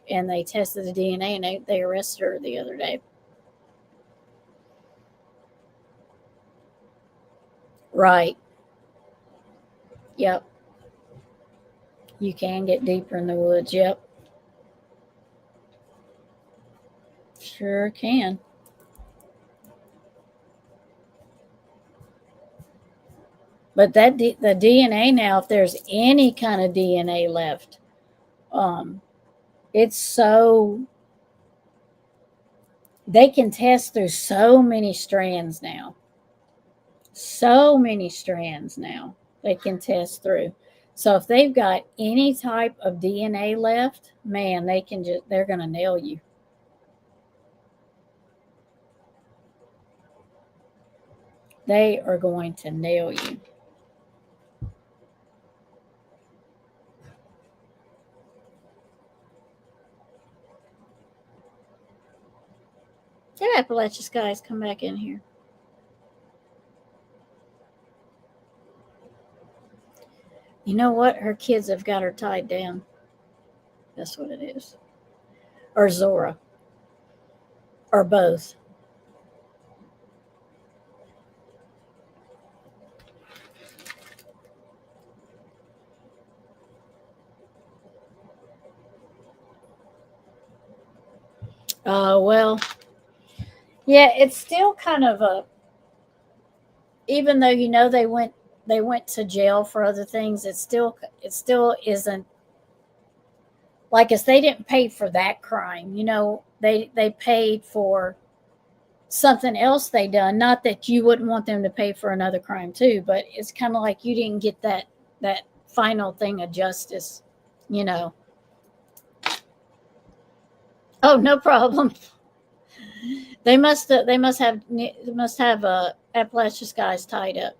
and they tested the DNA, and they arrested her the other day. Right. Yep. You can get deeper in the woods. Yep. Sure can. But the DNA now, if there's any kind of DNA left, um, it's so they can test through so many strands now. So many strands now they can test through. So if they've got any type of DNA left, man, they're going to nail you. They are going to nail you. Did Appalachian Skies come back in here? You know what? Her kids have got her tied down. That's what it is. Or Zora. Or both. Well, yeah, it's still kind of a, even though they went to jail for other things, it still isn't like as they didn't pay for that crime. They paid for something else they done. Not that you wouldn't want them to pay for another crime too, but it's kind of like you didn't get that final thing of justice. You know. Oh, no problem. They must have Appalachian Skies tied up.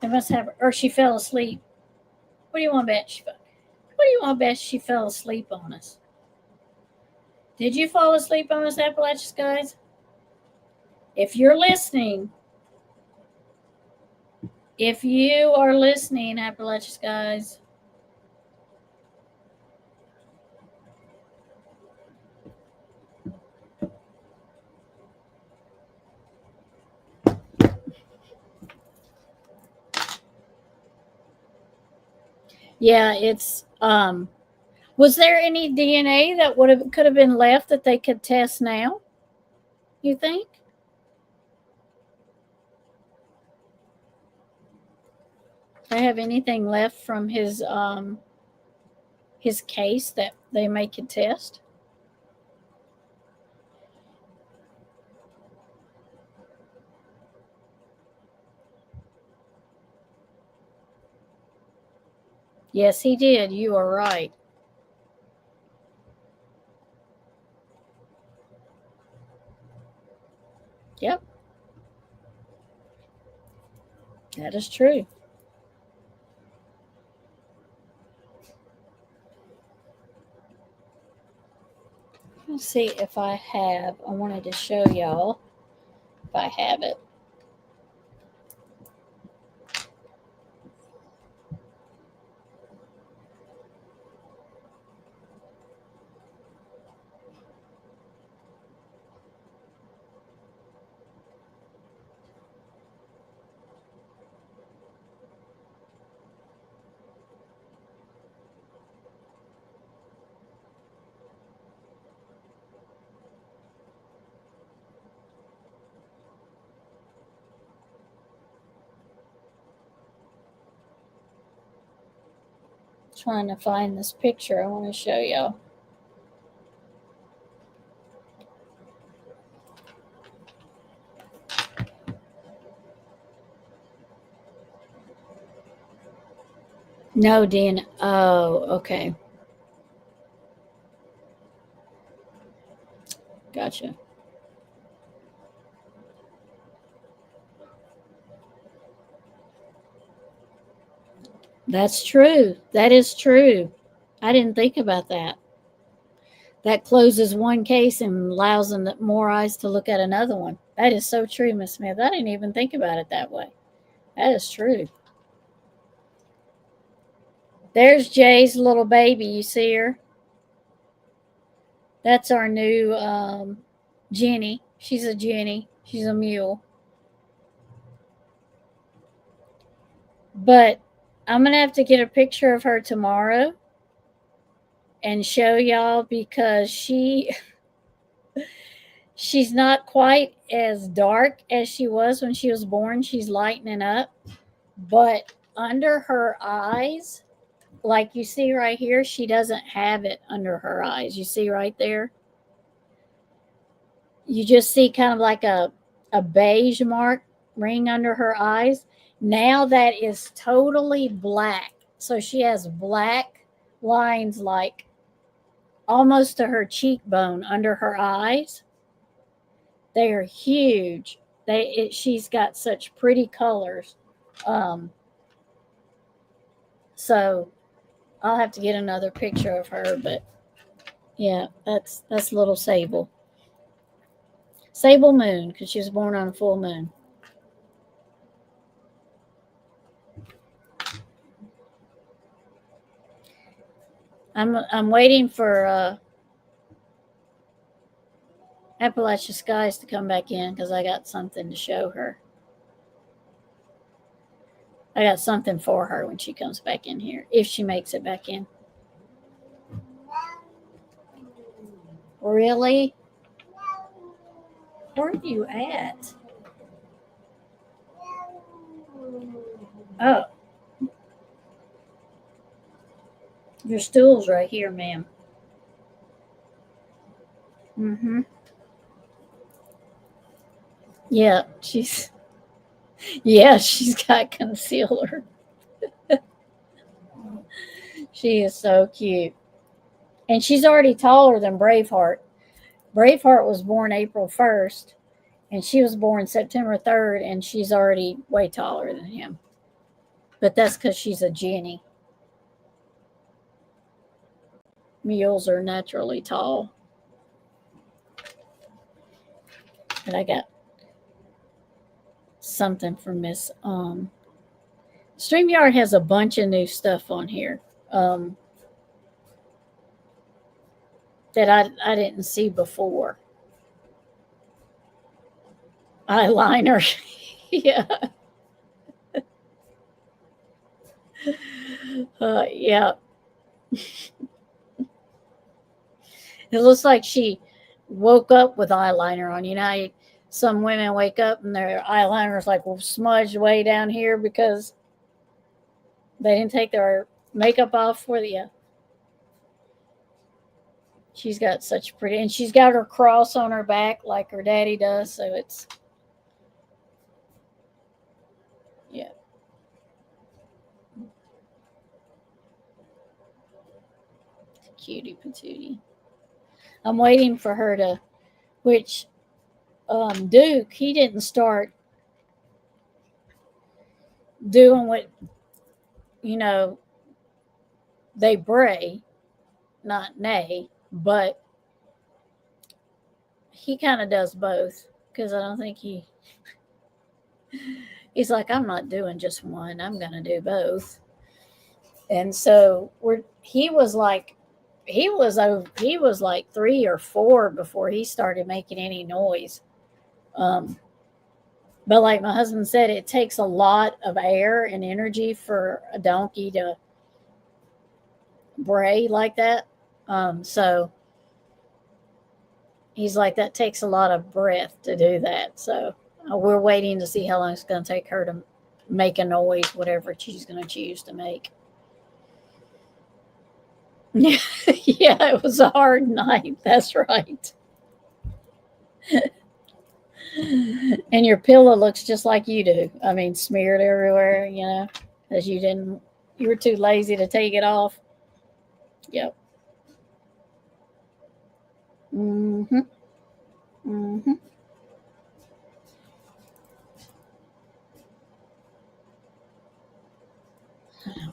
They must have, or she fell asleep. What do you want to bet? What do you want to bet she fell asleep on us? Did you fall asleep on us, Appalachian Skies? If you're listening, if you are listening, Appalachian Skies, yeah, it's was there any DNA that could have been left that they could test now? You think? They have anything left from his case that they may could test? Yes, he did. You are right. Yep, that is true. Let's see if I have. I wanted to show y'all if I have it. Trying to find this picture I want to show y'all. No, Dean. Oh, okay. Gotcha. That's true. That is true. I didn't think about that. That closes one case and allows them more eyes to look at another one. That is so true, Miss Smith. I didn't even think about it that way. That is true. There's Jay's little baby. You see her? That's our new Jenny. She's a Jenny. She's a mule. But I'm going to have to get a picture of her tomorrow and show y'all because she's not quite as dark as she was when she was born. She's lightening up, but under her eyes, like you see right here, she doesn't have it under her eyes. You see right there? You just see kind of like a beige mark ring under her eyes. Now that is totally black. So she has black lines like almost to her cheekbone under her eyes. They are huge. She's got such pretty colors. Um, so I'll have to get another picture of her, but yeah, that's little Sable. Sable Moon, because she was born on a full moon. I'm waiting for Appalachia Skies to come back in because I got something to show her. I got something for her when she comes back in here, if she makes it back in. Really? Where are you at? Oh, your stool's right here, ma'am. Mm-hmm. Yeah, she's got concealer. She is so cute. And she's already taller than Braveheart. Braveheart was born April 1st, and she was born September 3rd, and she's already way taller than him. But that's because she's a Jenny. Mules are naturally tall. And I got something from Miss StreamYard has a bunch of new stuff on here that I didn't see before. Eyeliner. Yeah. Yeah. It looks like she woke up with eyeliner on. You know, some women wake up and their eyeliner is like smudged way down here because they didn't take their makeup off for the. Yeah. She's got such pretty, and she's got her cross on her back like her daddy does. So it's, yeah. Cutie patootie. I'm waiting for her to, which Duke, he didn't start doing what, you know, they bray, not nay, but he kind of does both because I don't think he's like, I'm not doing just one, I'm going to do both. And so he was like 3 or 4 before he started making any noise. But like my husband said, it takes a lot of air and energy for a donkey to bray like that. So he's like, that takes a lot of breath to do that. So we're waiting to see how long it's going to take her to make a noise, whatever she's going to choose to make. Yeah, it was a hard night. That's right. And your pillow looks just like you do. I mean, smeared everywhere, you know, as you were too lazy to take it off. Yep. Mm-hmm. Mm-hmm.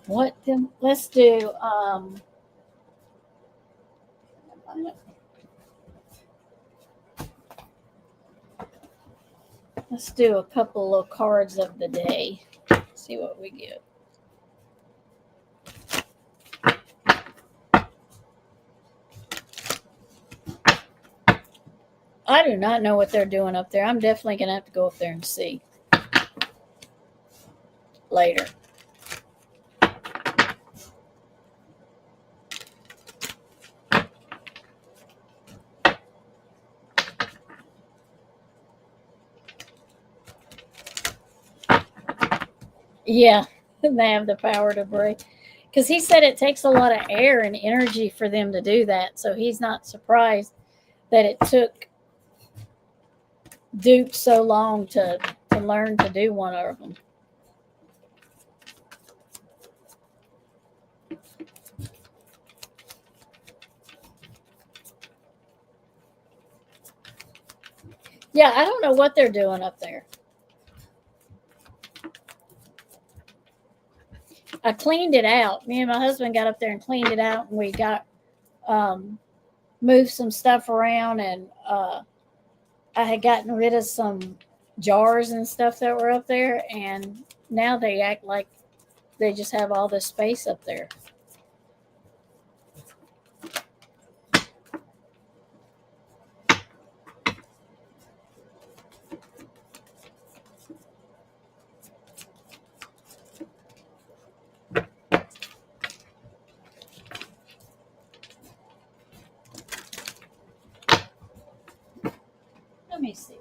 What then? Let's do let's do a couple of cards of the day. See what we get. I do not know what they're doing up there. I'm definitely going to have to go up there and see later. Yeah, they have the power to break. Because he said it takes a lot of air and energy for them to do that. So he's not surprised that it took Duke so long to learn to do one of them. Yeah, I don't know what they're doing up there. I cleaned it out. Me and my husband got up there and cleaned it out, and we got um, moved some stuff around, and I had gotten rid of some jars and stuff that were up there, and now they act like they just have all this space up there. Let me see.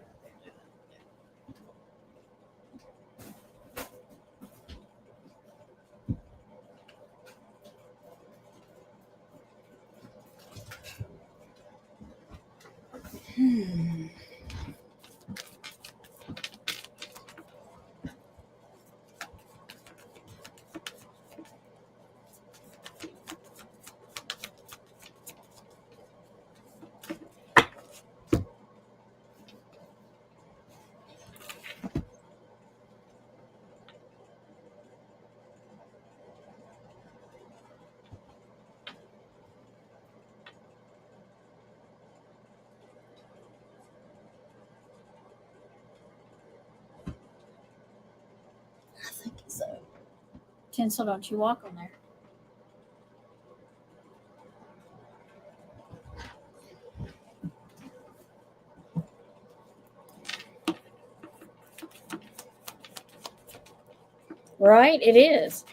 Hmm. I think so. Tinsel, don't you walk on there. Right? It is.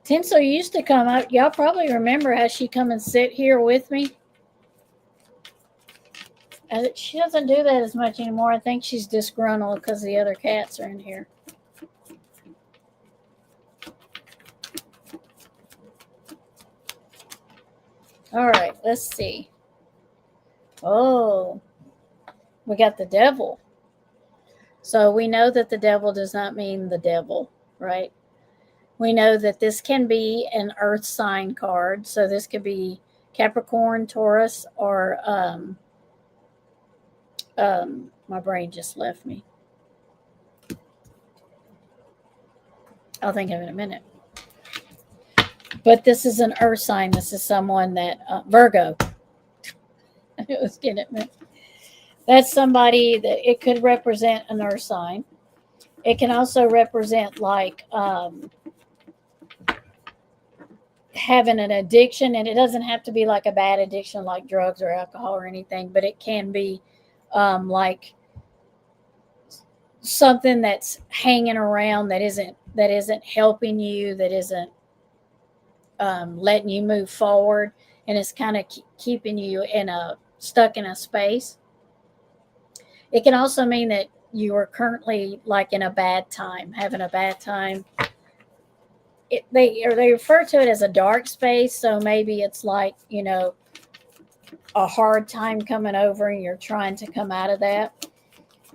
Tinsel used to come up. Y'all probably remember how she come and sit here with me. She doesn't do that as much anymore. I think she's disgruntled because the other cats are in here. All right, let's see. Oh, we got the devil. So we know that the devil does not mean the devil, right? We know that this can be an earth sign card. So this could be Capricorn, Taurus, or my brain just left me. I'll think of it in a minute. But this is an earth sign. This is someone that Virgo. It was getting it. That's somebody that it could represent an earth sign. It can also represent like having an addiction, and it doesn't have to be like a bad addiction like drugs or alcohol or anything, but it can be like something that's hanging around that isn't helping you, that isn't letting you move forward, and it's kind of keeping you stuck in a space. It can also mean that you are currently like in a bad time, having a bad time. They refer to it as a dark space, so maybe it's like a hard time coming over, and you're trying to come out of that.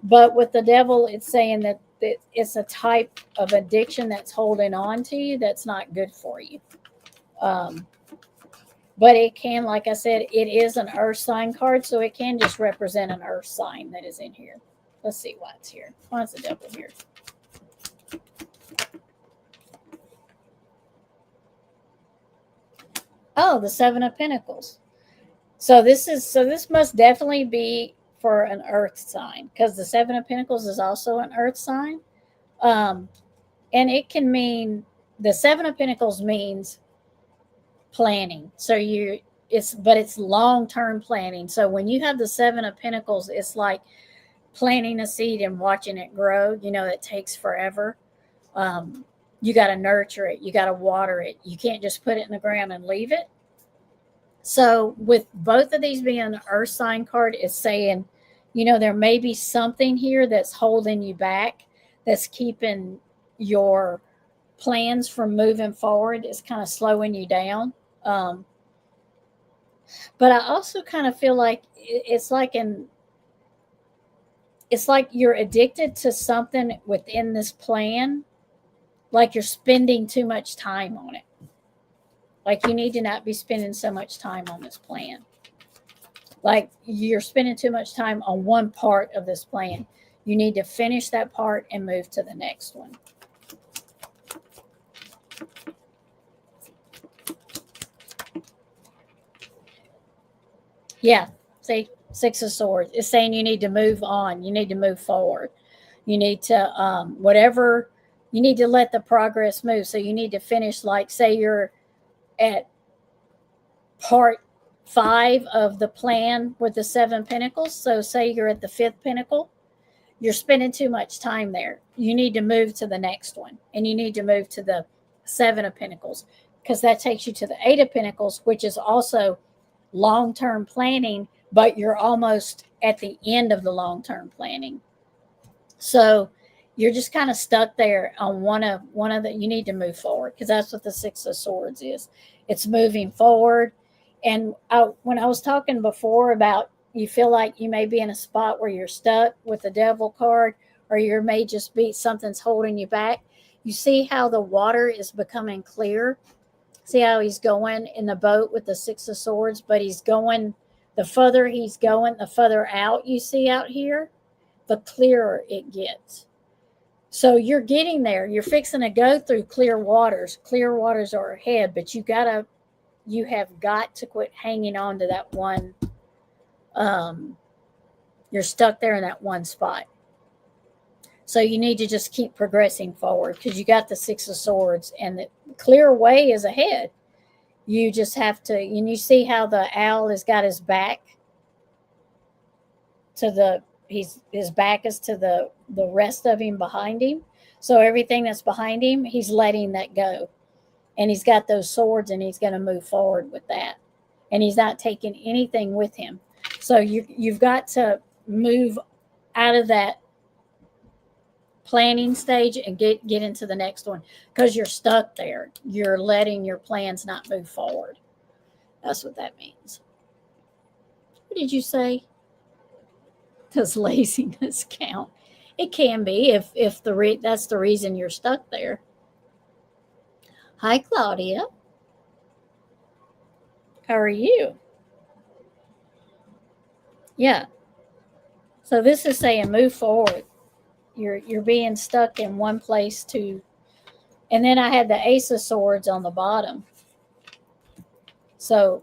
But with the devil, it's saying that it's a type of addiction that's holding on to you that's not good for you. Um, but it can, like I said, it is an earth sign card, so it can just represent an earth sign that is in here. Let's see why it's here. Why is the devil here? Oh, the Seven of Pentacles. So this must definitely be for an earth sign, because the Seven of Pentacles is also an earth sign. Um, and it can mean, the Seven of Pentacles means planning. So it's long-term planning. So when you have the Seven of Pentacles, it's like planting a seed and watching it grow. It takes forever. You got to nurture it. You got to water it. You can't just put it in the ground and leave it. So with both of these being an earth sign card, it's saying, there may be something here that's holding you back, that's keeping your plans from moving forward. It's kind of slowing you down. But I also kind of feel like it's like you're addicted to something within this plan, like you're spending too much time on it. Like, you need to not be spending so much time on this plan. Like, you're spending too much time on one part of this plan. You need to finish that part and move to the next one. Yeah, see, Six of Swords. It's saying you need to move on. You need to move forward. You need to, whatever, you need to let the progress move. So you need to finish, like, say you're at part 5 of the plan with the 7 pentacles. So say you're at the 5th pentacle. You're spending too much time there. You need to move to the next one. And you need to move to the 7 of pentacles, because that takes you to the 8 of pentacles, which is also long-term planning, but you're almost at the end of the long-term planning. So you're just kind of stuck there on one of the, you need to move forward, because that's what the Six of Swords is. It's moving forward. And when I was talking before about, you feel like you may be in a spot where you're stuck with the Devil card, or you may just be, something's holding you back. You see how the water is becoming clear. See how he's going in the boat with the Six of Swords, but he's going, the further he's going, the further out you see out here, the clearer it gets. So you're getting there. You're fixing to go through clear waters. Clear waters are ahead, but you have got to quit hanging on to that one. You're stuck there in that one spot. So you need to just keep progressing forward, because you got the Six of Swords and the clear way is ahead. You just have to, and you see how the owl has got his back to the, his back is to the rest of him behind him. So everything that's behind him, he's letting that go. And he's got those swords, and he's going to move forward with that. And he's not taking anything with him. So you've got to move out of that planning stage and get into the next one, because you're stuck there. You're letting your plans not move forward. That's what that means. What did you say? Does laziness count? It can be, if that's the reason you're stuck there. Hi, Claudia. How are you? Yeah. So this is saying move forward. You're being stuck in one place to, and then I had the Ace of Swords on the bottom. So,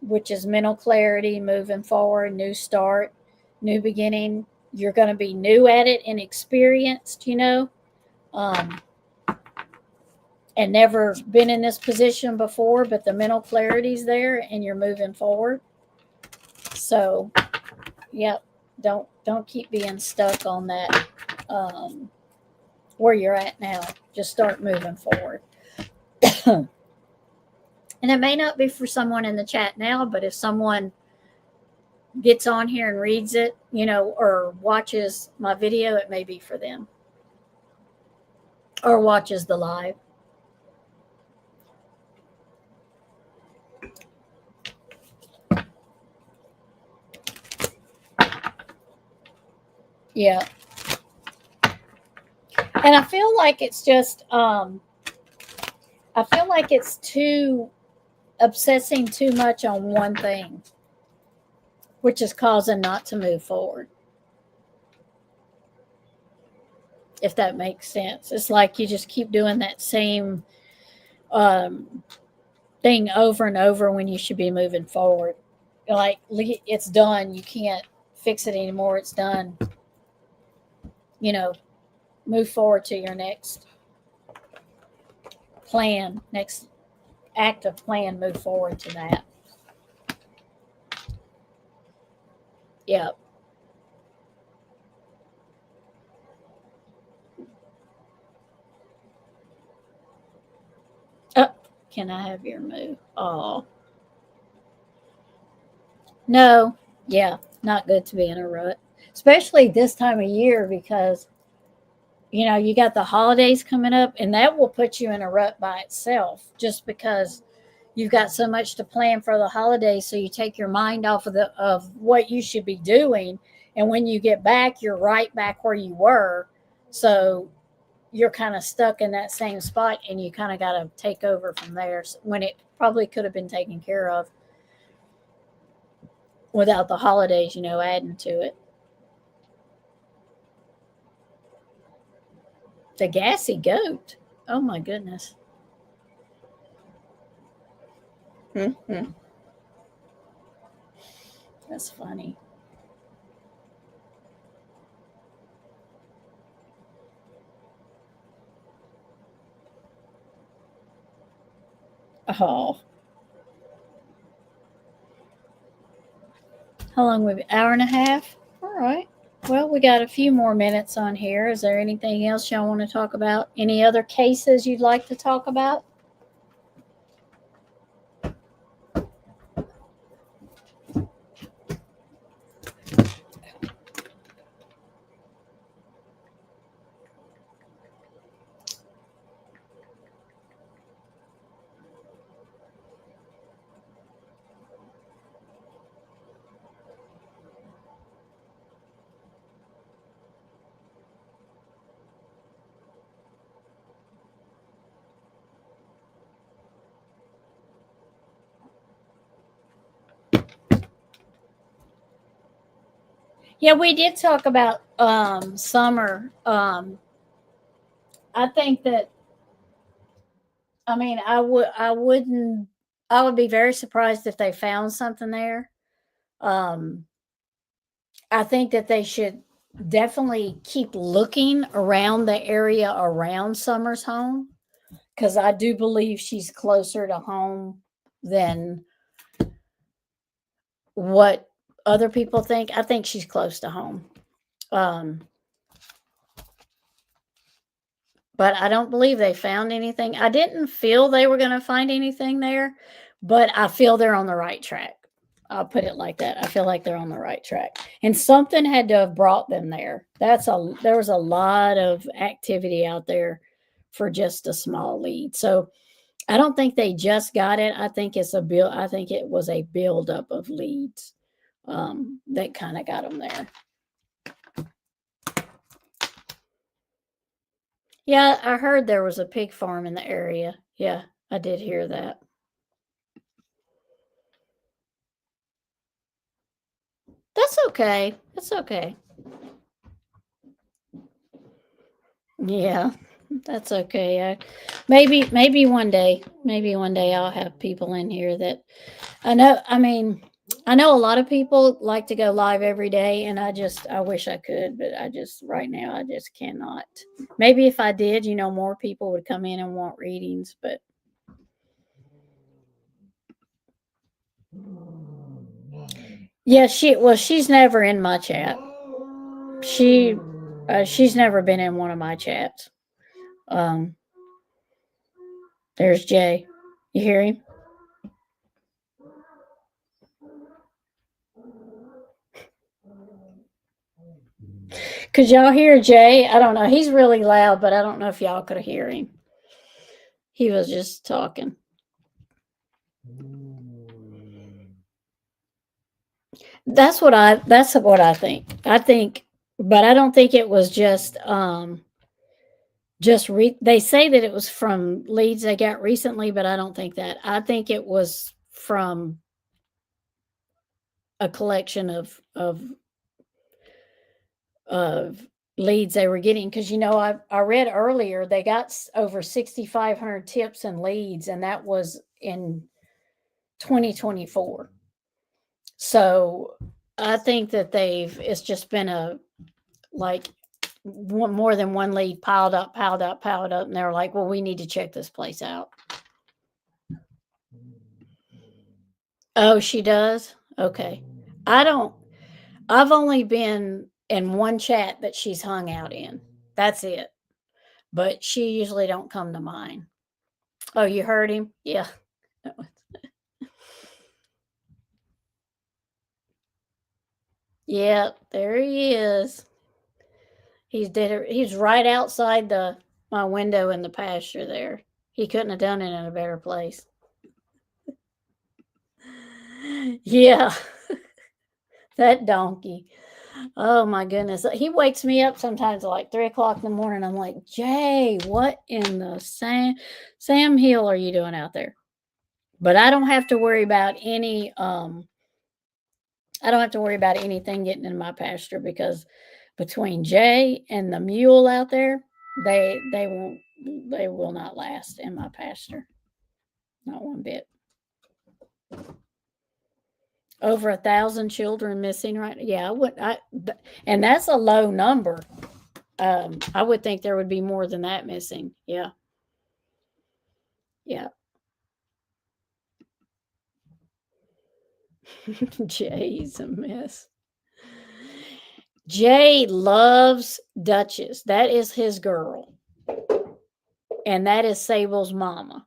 which is mental clarity, moving forward, new start, new beginning. You're going to be new at it and experienced, and never been in this position before, but the mental clarity's there and you're moving forward. So, yep, don't keep being stuck on that, where you're at now. Just start moving forward. And it may not be for someone in the chat now, but if someone gets on here and reads it, or watches my video, it may be for them. Or watches the live. Yeah. And I feel like it's just, I feel like it's obsessing too much on one thing, which is causing not to move forward. If that makes sense. It's like you just keep doing that same thing over and over when you should be moving forward. Like, it's done. You can't fix it anymore. It's done. Move forward to your next plan, next active plan. Move forward to that. Yep. Oh, can I have your move? Oh. No. Yeah, not good to be in a rut. Especially this time of year, because, you got the holidays coming up, and that will put you in a rut by itself, just because you've got so much to plan for the holidays. So you take your mind off of what you should be doing. And when you get back, you're right back where you were. So you're kind of stuck in that same spot and you kind of got to take over from there when it probably could have been taken care of without the holidays, adding to it. The gassy goat. Oh my goodness. Mm-hmm. That's funny. Oh, how long we? Hour and a half. All right. Well, we got a few more minutes on here. Is there anything else y'all want to talk about? Any other cases you'd like to talk about? Yeah, we did talk about summer. I think that I would be very surprised if they found something there. Um I think that they should definitely keep looking around the area around Summer's home because I do believe she's closer to home than what other people think. I think she's close to home. Um, but I don't believe they found anything. I didn't feel they were going to find anything there, but I feel they're on the right track. I'll put it like that. I feel like they're on the right track. And something had to have brought them there. There was a lot of activity out there for just a small lead. So I don't think they just got it. I think it was a buildup of leads that kind of got them there. Yeah, I heard there was a pig farm in the area. Yeah, I did hear that. That's okay. That's okay. Yeah, that's okay. Maybe one day I'll have people in here that I know. I mean, I know a lot of people like to go live every day, and I wish I could, but right now I just cannot. Maybe if I did, more people would come in and want readings, but yeah, she's never in my chat. She she's never been in one of my chats. Um, there's Jay. You hear him? Could y'all hear Jay? I don't know. He's really loud, but I don't know if y'all could hear him. He was just talking. That's what I think. But I don't think it was they say that it was from leads they got recently, but I don't think that. I think it was from a collection of leads they were getting because I read earlier they got over 6,500 tips and leads, and that was in 2024. So I think that it's just been like more than one lead piled up, piled up, piled up, and they're like, well, we need to check this place out. Oh, she does? Okay. I don't I've only been in one chat that she's hung out in. That's it. But she usually don't come to mine. Oh, you heard him? Yeah. Yeah, there he is. He's right outside my window in the pasture there. He couldn't have done it in a better place. Yeah, that donkey. Oh my goodness. He wakes me up sometimes at like 3 o'clock in the morning. I'm like, Jay, what in the Sam Hill are you doing out there? But I don't have to worry about anything getting in my pasture because between Jay and the mule out there, they will not last in my pasture. Not one bit. Over 1,000 children missing right now. Yeah, I would and that's a low number. I would think there would be more than that missing. Yeah. Yeah. Jay's a mess. Jay loves Duchess. That is his girl. And that is Sable's mama.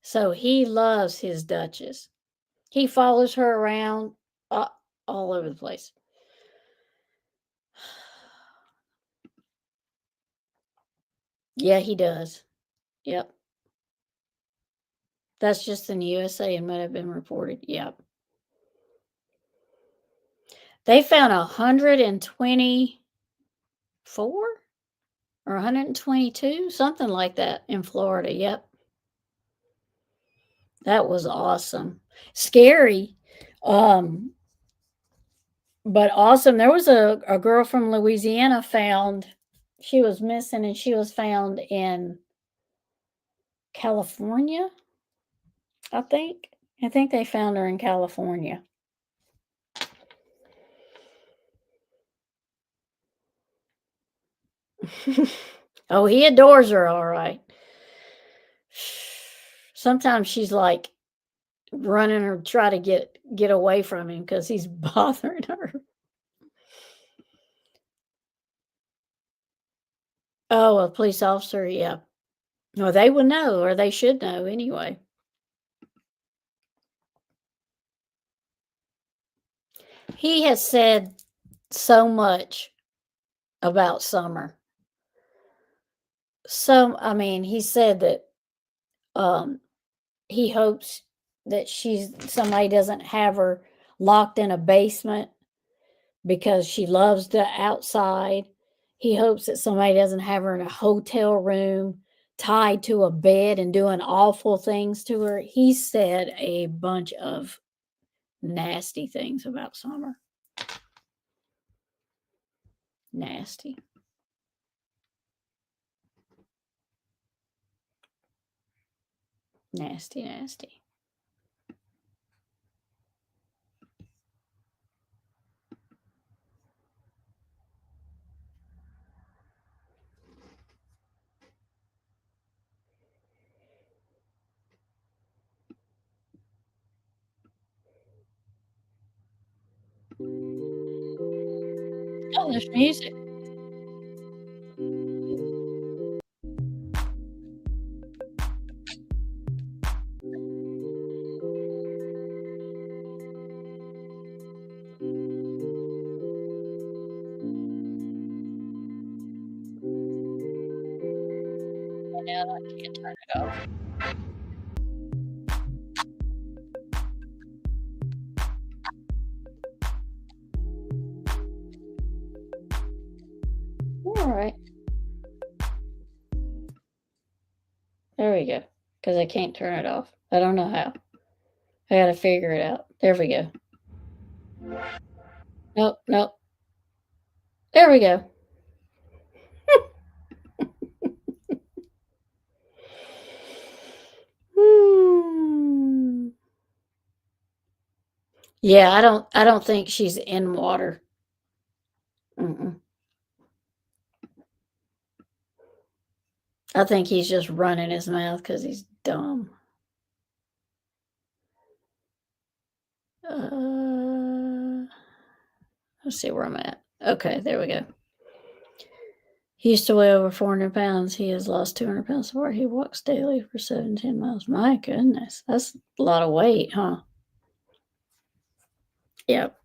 So he loves his Duchess. He follows her around all over the place. Yeah, he does. Yep. That's just in the USA and might have been reported. Yep. They found 124 or 122, something like that in Florida. Yep. That was awesome. Scary. But awesome. There was a girl from Louisiana found, she was missing and she was found in California, I think. I think they found her in California. Oh, he adores her, all right. Sometimes she's like running or try to get away from him because he's bothering her. Oh, a police officer, yeah. Well, they would know, or they should know anyway. He has said so much about Summer. So, I mean, he said that um, he hopes that somebody doesn't have her locked in a basement because she loves the outside. He hopes that somebody doesn't have her in a hotel room tied to a bed and doing awful things to her. He said a bunch of nasty things about Summer. Nasty. Nasty, nasty. Oh, there's music. Now I can't turn it off. All right. There we go. Because I can't turn it off. I don't know how. I got to figure it out. There we go. Nope, nope. There we go. Hmm. Yeah, I don't think she's in water. Mm-mm. I think he's just running his mouth because he's dumb. Let's see where I'm at. Okay, there we go. He used to weigh over 400 pounds. He has lost 200 pounds so far. He walks daily for 17 miles. My goodness, that's a lot of weight, huh? Yep.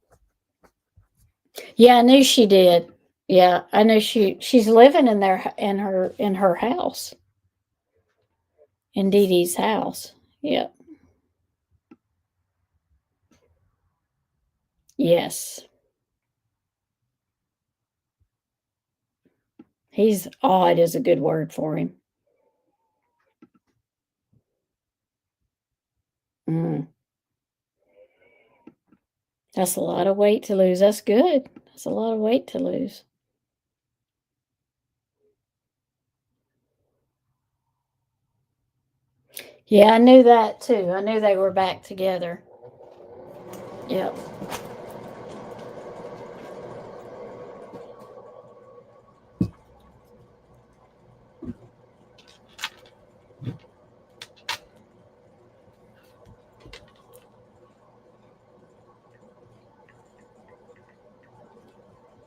Yeah, I knew she did. Yeah, I know she's living in her house. In Dee Dee's house. Yep. Yes. He's odd is a good word for him. Mm. That's a lot of weight to lose. That's good. That's a lot of weight to lose. Yeah, I knew that too. I knew they were back together. Yep.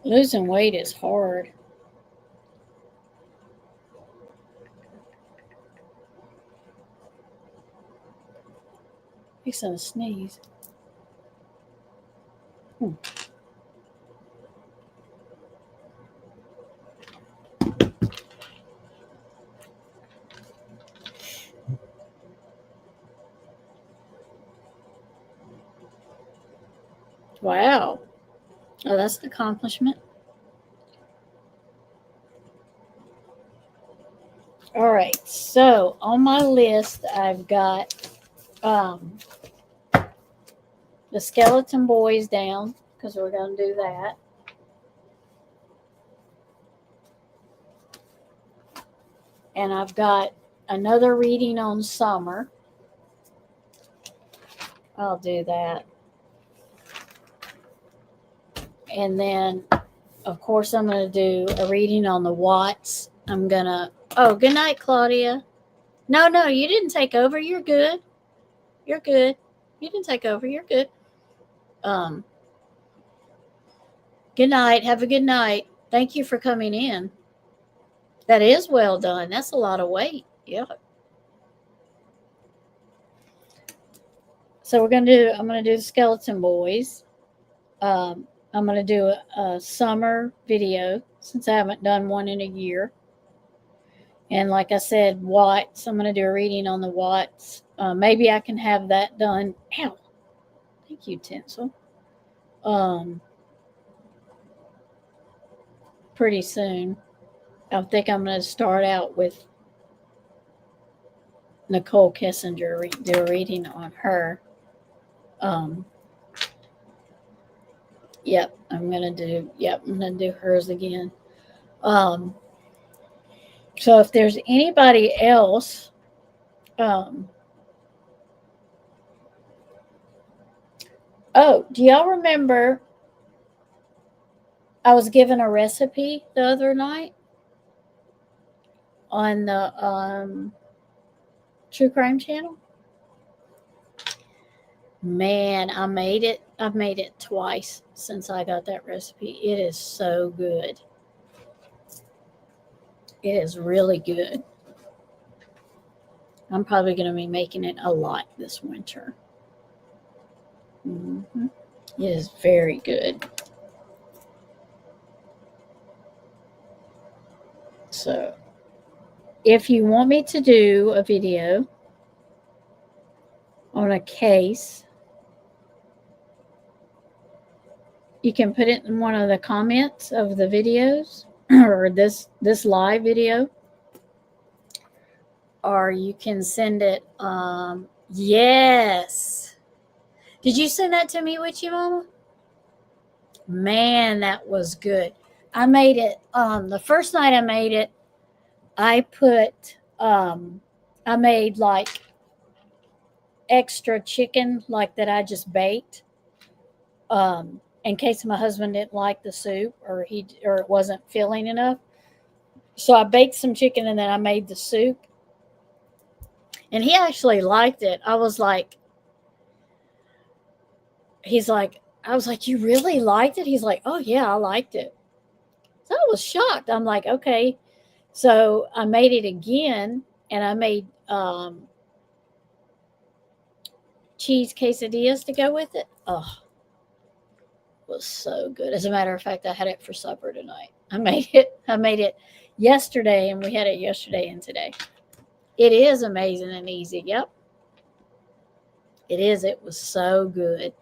Losing weight is hard. He's gonna sneeze. Hmm. Wow. Oh, that's an accomplishment. All right. So on my list, I've got um, the skeleton boys down because we're going to do that. And I've got another reading on summer. I'll do that. And then, of course, I'm going to do a reading on the Watts. I'm going to. Oh, good night, Claudia. No, you didn't take over. You're good. You're good. You didn't take over. You're good. Um, Good night. Have a good night. Thank you for coming in. That is well done. That's a lot of weight. Yeah. So I'm gonna do the skeleton boys. I'm gonna do a summer video since I haven't done one in a year. And like I said, Watts. I'm gonna do a reading on the Watts. Maybe I can have that done. Ow! Thank you, Tinsel. Um, Pretty soon. I think I'm gonna start out with Nicole Kessinger. Do a reading on her. Um, Yep, I'm gonna do. Yep, I'm gonna do hers again. Um, so if there's anybody else, um, oh, do y'all remember? I was given a recipe the other night on the True Crime Channel. Man, I made it. I've made it twice since I got that recipe. It is so good. It is really good. I'm probably going to be making it a lot this winter. Mm-hmm. It is very good. So, if you want me to do a video on a case, you can put it in one of the comments of the videos or this live video, or you can send it. Yes. Did you send that to me, Witchy Mama? Man, that was good. I made it. The first night I made it, I put. I made like extra chicken, like that I just baked. In case my husband didn't like the soup or it wasn't filling enough. So I baked some chicken and then I made the soup. And he actually liked it. I was like, I was like, you really liked it? He's like, oh yeah, I liked it. So I was shocked. I'm like, okay. So I made it again and I made cheese quesadillas to go with it. Oh, was so good. As a matter of fact, I had it for supper tonight. I made it yesterday, and we had it yesterday and today. It is amazing and easy. Yep. It is. It was so good.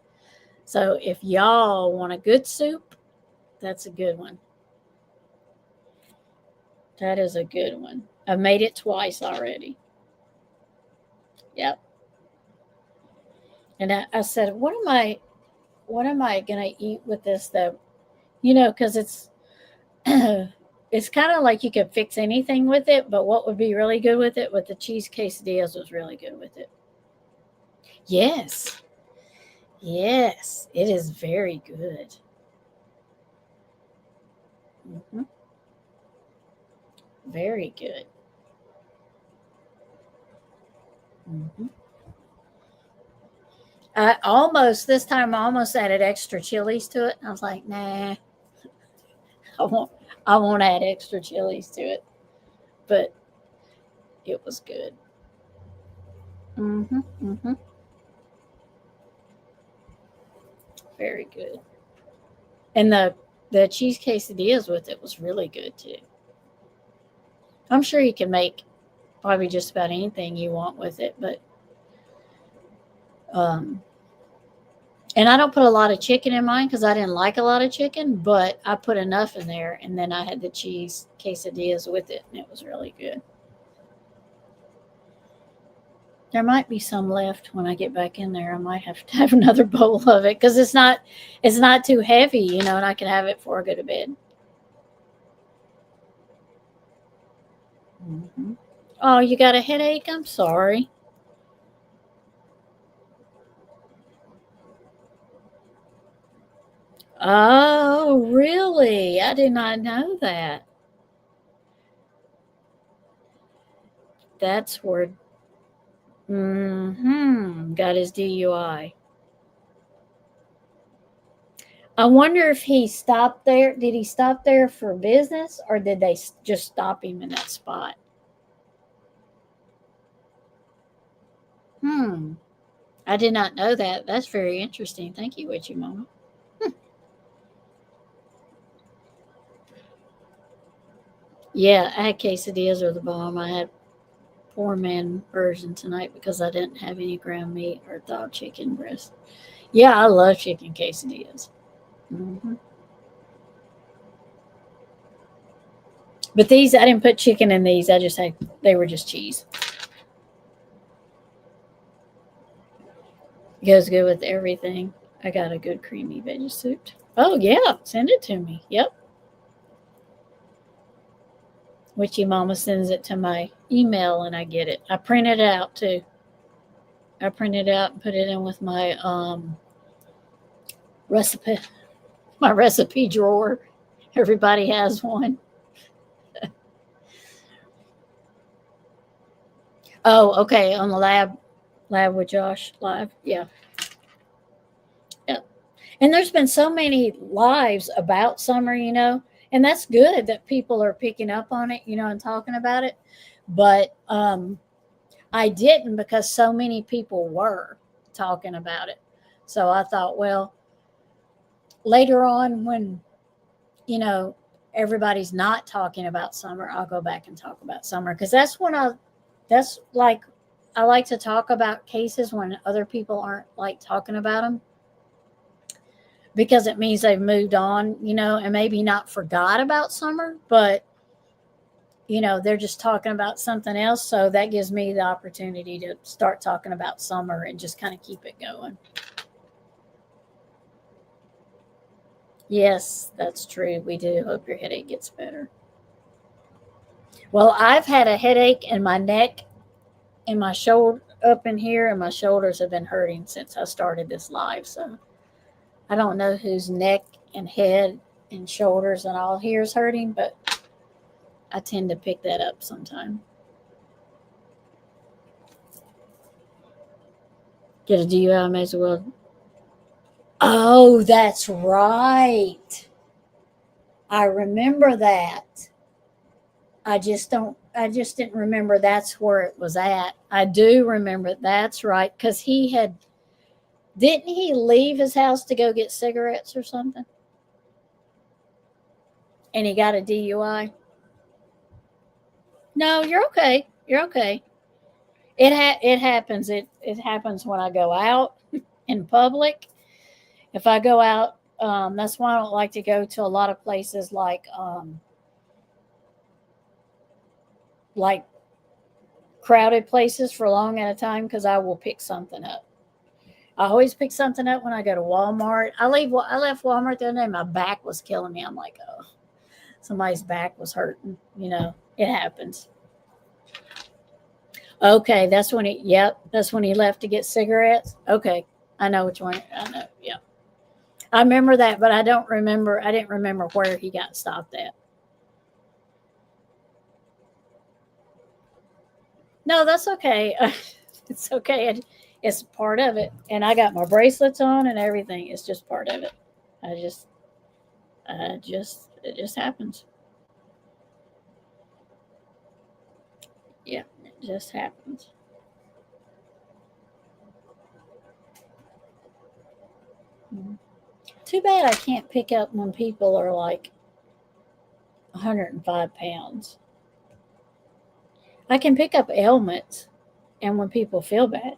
So if y'all want a good soup, that's a good one. That is a good one. I've made it twice already. Yep. And I said, what am I gonna eat with this though? Because it's it's kind of like you could fix anything with it, but what would be really good with it? With the cheese quesadillas was really good with it. Yes, yes, it is very good. Hmm. Very good. Hmm. I almost this time I almost added extra chilies to it. I was like, nah, I won't. I won't add extra chilies to it, but it was good. Hmm. Hmm. Very good. And the cheese quesadillas with it was really good too. I'm sure you can make probably just about anything you want with it, but um, and I don't put a lot of chicken in mine because I didn't like a lot of chicken, but I put enough in there, and then I had the cheese quesadillas with it, and it was really good. There might be some left when I get back in there. I might have to have another bowl of it because it's not too heavy, and I can have it before I go to bed. Hmm. Oh, you got a headache? I'm sorry. Oh, really? I did not know that. That's where got his DUI. I wonder if he stopped there. Did he stop there for business or did they just stop him in that spot? Hmm. I did not know that. That's very interesting. Thank you, Witchy Mama. Yeah, I had quesadillas or the bomb. I had poor man version tonight because I didn't have any ground meat or thawed chicken breast. Yeah, I love chicken quesadillas. Hmm. But these, I didn't put chicken in these. I just had, they were just cheese. It goes good with everything. I got a good creamy veggie soup. Oh, yeah. Send it to me. Yep. Witchy Mama sends it to my email and I get it. I print it out too. I print it out and put it in with my recipe, my recipe drawer. Everybody has one. Oh, okay. On the lab with Josh live. Yeah. Yeah. And there's been so many lives about summer, and that's good that people are picking up on it, and talking about it. But I didn't because so many people were talking about it. So I thought, well, later on when, you know, everybody's not talking about summer, I'll go back and talk about summer because that's like, I like to talk about cases when other people aren't like talking about them because it means they've moved on, and maybe not forgot about summer, but they're just talking about something else. So that gives me the opportunity to start talking about summer and just kind of keep it going. Yes, that's true. We do hope your headache gets better. Well, I've had a headache in my neck and my shoulder up in here, and my shoulders have been hurting since I started this live. So I don't know whose neck and head and shoulders and all here is hurting, but I tend to pick that up sometime. Get a DUI, may as well. Oh, that's right. I remember that. I just didn't remember that's where it was at. I do remember that's right cuz didn't he leave his house to go get cigarettes or something? And he got a DUI? No, you're okay. You're okay. It happens. It happens when I go out in public. If I go out, that's why I don't like to go to a lot of places like like crowded places for long at a time because I will pick something up. I always pick something up when I go to Walmart. I left Walmart the other day. My back was killing me. I'm like, oh, somebody's back was hurting. It happens. Okay, that's when he. Yep, that's when he left to get cigarettes. Okay, I know which one. I know. Yeah, I remember that, but I don't remember. I didn't remember where he got stopped at. No, that's okay. It's okay. It's part of it, and I got my bracelets on and everything. It's just part of it. I just, it just happens. Yeah, it just happens. Mhm. Too bad I can't pick up when people are like 105 pounds. I can pick up ailments and when people feel bad,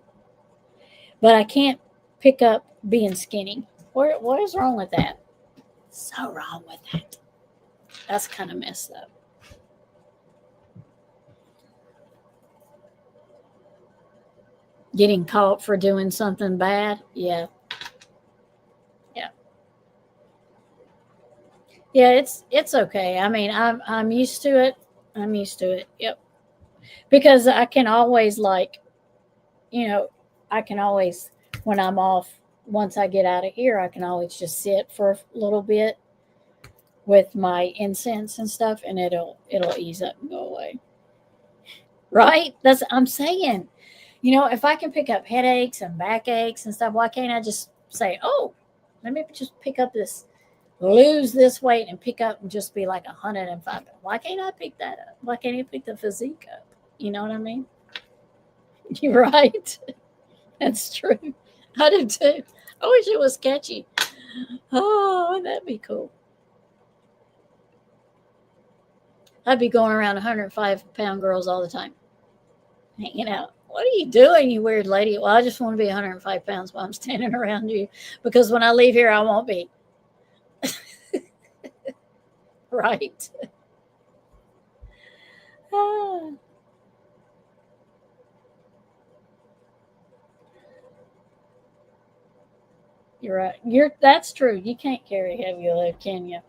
but I can't pick up being skinny. What is wrong with that? So wrong with that. That's kind of messed up. Getting caught for doing something bad. Yeah, yeah, yeah. It's okay. I mean, I'm used to it. I'm used to it. Yep. Because I can always you know, I can always when I'm off. Once I get out of here, I can always just sit for a little bit with my incense and stuff, and it'll ease up and go away. Right? That's I'm saying. If I can pick up headaches and backaches and stuff, why can't I just say, "Oh, let me just pick up this, lose this weight, and pick up and just be like 105?" Why can't I pick that up? Why can't you pick the physique up? You know what I mean? You're right. That's true. I do too. I wish it was catchy. Oh, that'd be cool. I'd be going around 105-pound girls all the time, hanging out. What are you doing, you weird lady? Well, I just want to be 105 pounds while I'm standing around you because when I leave here, I won't be. Right? Ah, you're right. That's true. You can't carry heavy load, can you?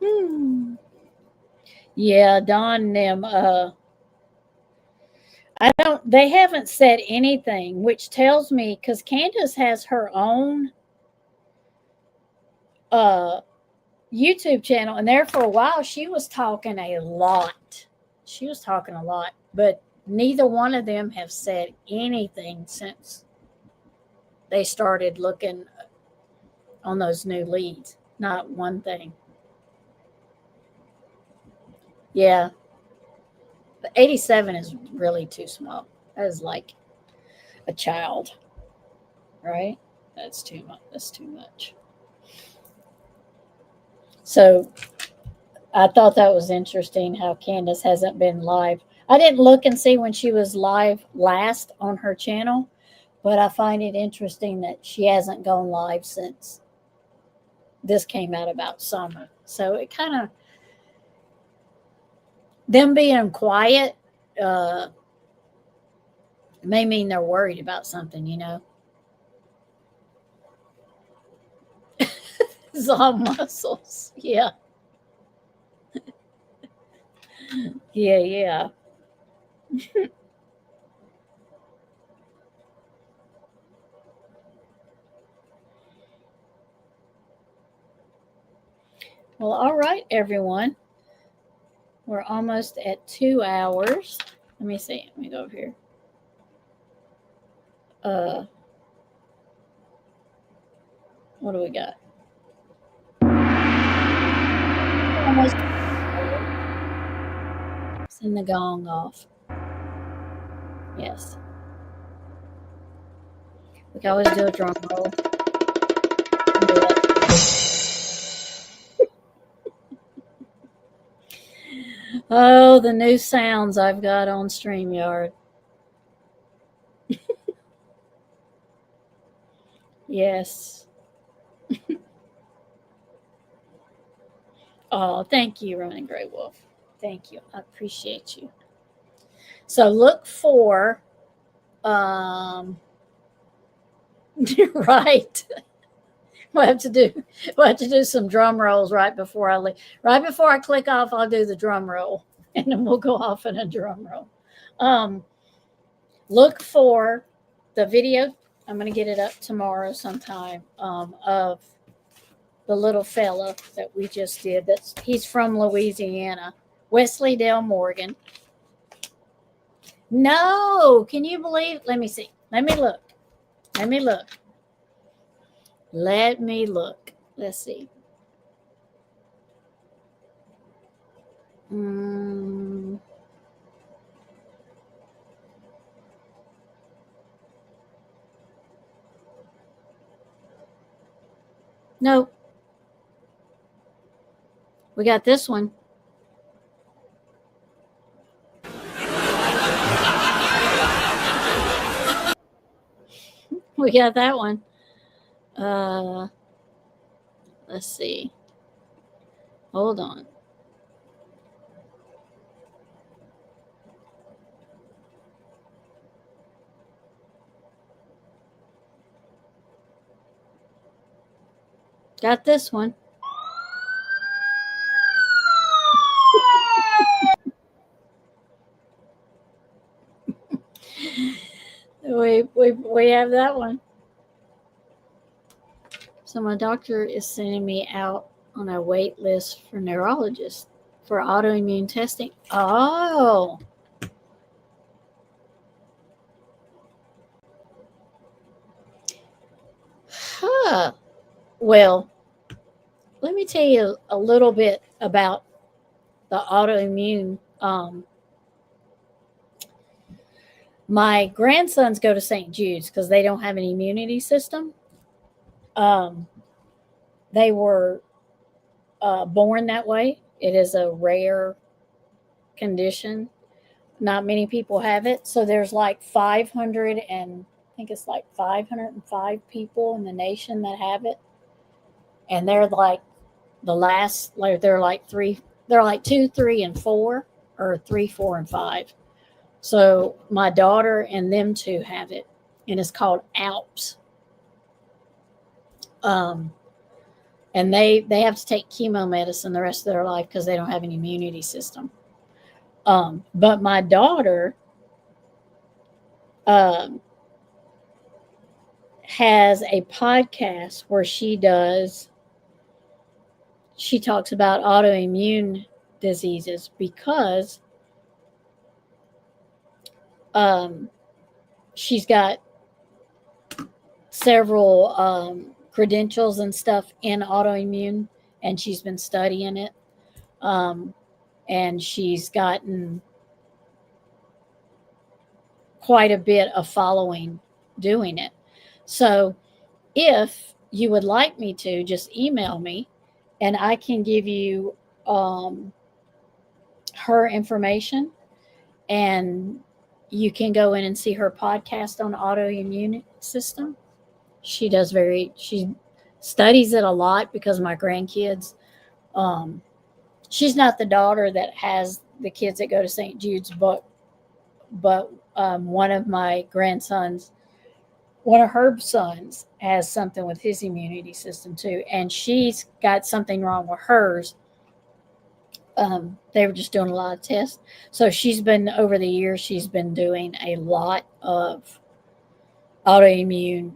Hmm. Yeah, Don and them. I don't. They haven't said anything, which tells me because Candace has her own uh YouTube channel, and there for a while she was talking a lot. She was talking a lot, but neither one of them have said anything since they started looking on those new leads. Not one thing. Yeah, the 87 is really too small. That is like a child, right? That's too much. That's too much. So I thought that was interesting how Candace hasn't been live. I didn't look and see when she was live last on her channel, but I find it interesting that she hasn't gone live since this came out about summer. So it kind of, them being quiet, uh, may mean they're worried about something. It's all muscles. Yeah. Yeah. Yeah. Well, all right, everyone. We're almost at 2 hours. Let me see. Let me go over here. Uh, what do we got? Almost. Send the gong off. Yes. We can always do a drum roll. Do Oh, the new sounds I've got on StreamYard. Yes. Oh, thank you, Running Gray Wolf. Thank you. I appreciate you. So look for right. We'll have to do some drum rolls right before I leave. Right before I click off, I'll do the drum roll, and then we'll go off in a drum roll. Look for the video. I'm going to get it up tomorrow sometime of the little fella that we just did. He's from Louisiana, Wesley Dale Morgan. No, can you believe? Let me see. Let me look. Let's see. Nope. We got this one. We got that one. Let's see. Hold on. Got this one. We have that one. So my doctor is sending me out on a wait list for neurologists for autoimmune testing. Oh. Huh. Well, let me tell you a little bit about the autoimmune. My grandsons go to St. Jude's because they don't have an immunity system. They were born that way. It is a rare condition. Not many people have it. So there's like 500 and I think it's like 505 people in the nation that have it. And they're like the last, like they're like 2, 3, and 4, or 3, 4, and 5. So my daughter and them two have it, and it's called ALPS. And they have to take chemo medicine the rest of their life because they don't have an immunity system. But my daughter has a podcast where she talks about autoimmune diseases because she's got several credentials and stuff in autoimmune, and she's been studying it. And she's gotten quite a bit of following doing it. So if you would like me to, just email me and I can give you her information, and you can go in and see her podcast on autoimmune system. She studies it a lot because my grandkids, she's not the daughter that has the kids that go to St. Jude's, but one of my grandsons, one of her sons has something with his immunity system too, and she's got something wrong with hers. They were just doing a lot of tests. So over the years, she's been doing a lot of autoimmune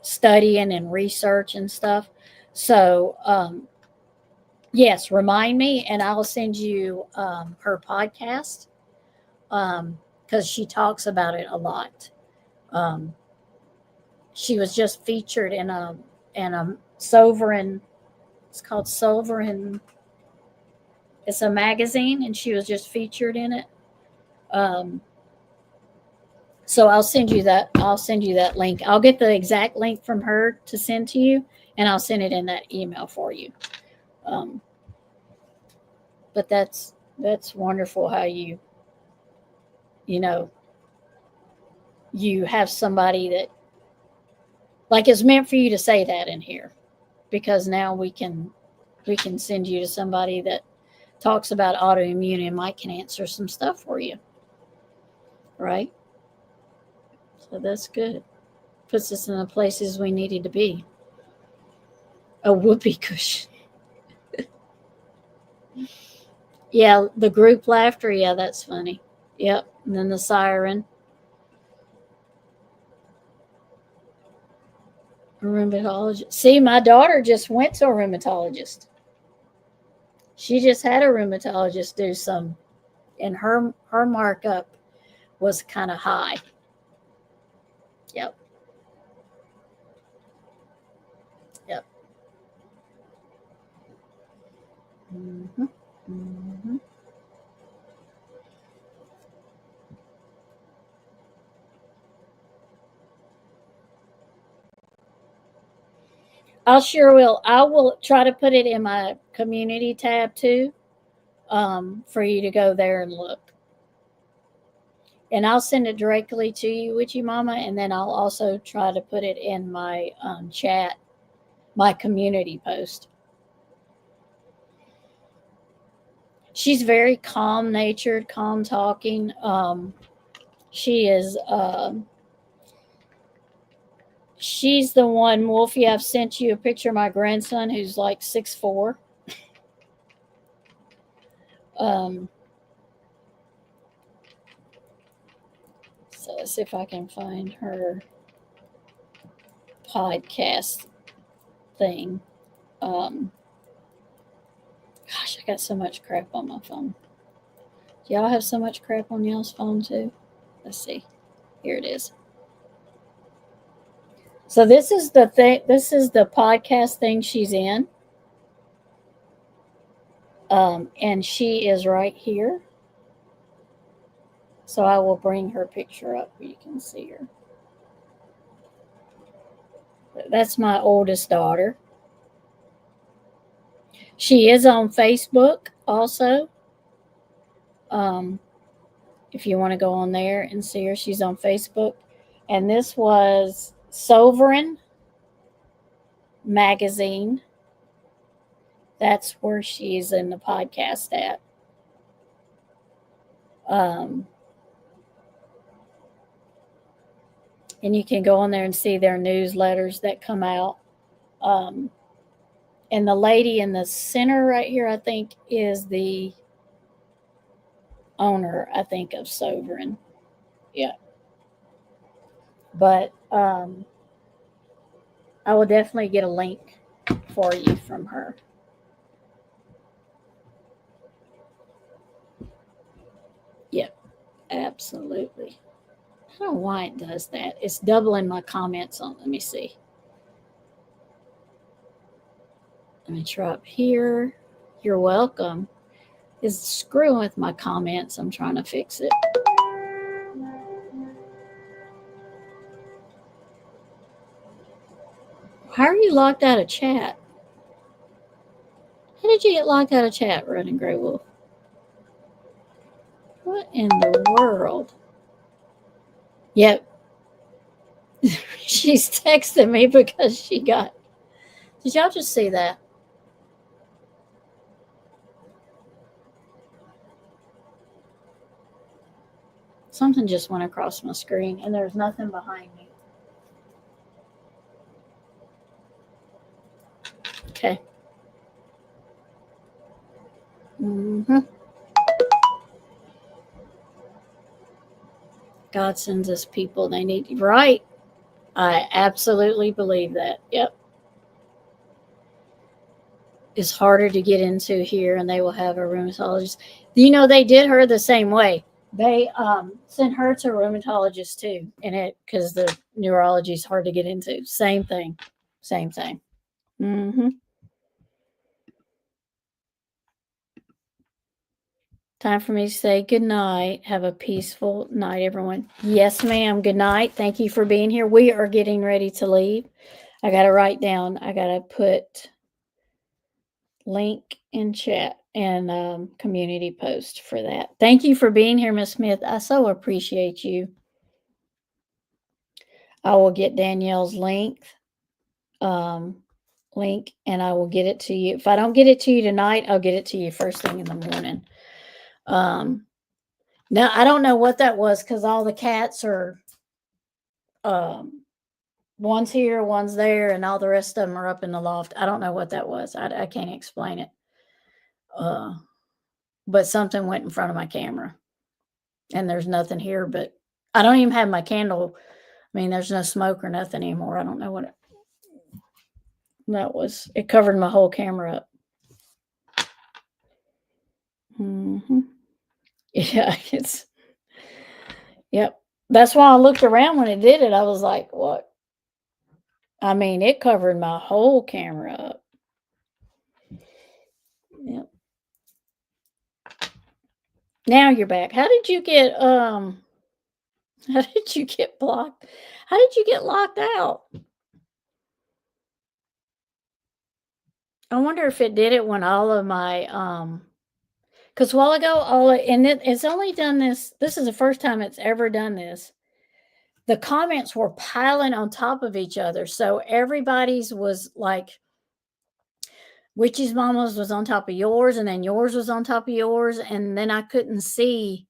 studying and research and stuff. So, yes, remind me and I'll send you her podcast because she talks about it a lot. She was just featured in a Sovereign. It's called Sovereign. It's a magazine, and she was just featured in it. So I'll send you that. I'll send you that link. I'll get the exact link from her to send to you, and I'll send it in that email for you. But that's wonderful how you have somebody that, like, it's meant for you to say that in here. because now we can send you to somebody that talks about autoimmune and Mike can answer some stuff for you. Right? So that's good. Puts us in the places we needed to be. A whoopee cushion. Yeah, the group laughter. Yeah, that's funny. Yep. And then the siren. A rheumatologist. See, my daughter just went to a rheumatologist. She just had a rheumatologist do some, and her markup was kind of high. Yep. Yep. Mm-hmm. Mm-hmm. I sure will. I will try to put it in my community tab too, for you to go there and look. And I'll send it directly to you, Witchy Mama, and then I'll also try to put it in my chat, my community post. She's very calm natured, calm talking. She is. She's the one, Wolfie. I've sent you a picture of my grandson who's like 6'4". Um, so let's see if I can find her podcast thing. Gosh, I got so much crap on my phone. Do y'all have so much crap on y'all's phone too? Let's see. Here it is. So this is the thing. This is the podcast thing she's in. And she is right here. So I will bring her picture up where you can see her. That's my oldest daughter. She is on Facebook also. If you want to go on there and see her, she's on Facebook. And this was Sovereign Magazine. That's where she's in the podcast at. And you can go on there and see their newsletters that come out. And the lady in the center right here, I think, is the owner, I think, of Sovereign. Yeah. But I will definitely get a link for you from her. Yep, absolutely. I don't know why it does that. It's doubling my comments on. Let me see. Let me try up here. You're welcome. It's screwing with my comments. I'm trying to fix it. How are you locked out of chat? How did you get locked out of chat, Running Grey Wolf? What in the world? Yep. She's texting me because she got. Did y'all just see that? Something just went across my screen and there's nothing behind me. Okay. Mm-hmm. God sends us people they need. Right. I absolutely believe that. Yep. It's harder to get into here, and they will have a rheumatologist. You know, they did her the same way. They sent her to a rheumatologist too, and it because the neurology is hard to get into. Same thing. Same thing. Mm-hmm. Time for me to say good night. Have a peaceful night, everyone. Yes, ma'am. Good night. Thank you for being here. We are getting ready to leave. I got to write down. I got to put link in chat and community post for that. Thank you for being here, Miss Smith. I so appreciate you. I will get Danielle's link link and I will get it to you. If I don't get it to you tonight, I'll get it to you first thing in the morning. Now I don't know what that was because all the cats are one's here, one's there, and all the rest of them are up in the loft. I don't know what that was. I can't explain it. But something went in front of my camera. And there's nothing here, but I don't even have my candle. I mean, there's no smoke or nothing anymore. I don't know what that was. It covered my whole camera up. Yeah, yep. That's why I looked around when it did it. I was like, what? I mean, it covered my whole camera up. Yep. Now you're back. How did you get blocked? How did you get locked out? I wonder if it did it when all of my because a while ago it's only done this. This is the first time it's ever done this. The comments were piling on top of each other, so everybody's was like Witchy's Mama's was on top of yours, and then yours was on top of yours, and then I couldn't see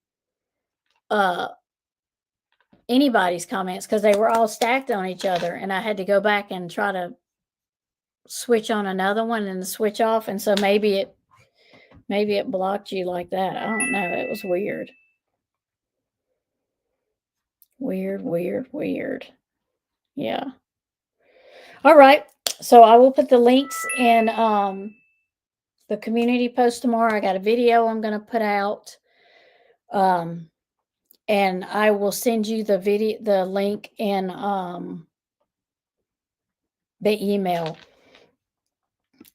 anybody's comments because they were all stacked on each other, and I had to go back and try to switch on another one and switch off, and so maybe it blocked you like that. I don't know. It was weird. Weird. Yeah. All right. So I will put the links in the community post tomorrow. I got a video I'm going to put out. And I will send you the link in the email.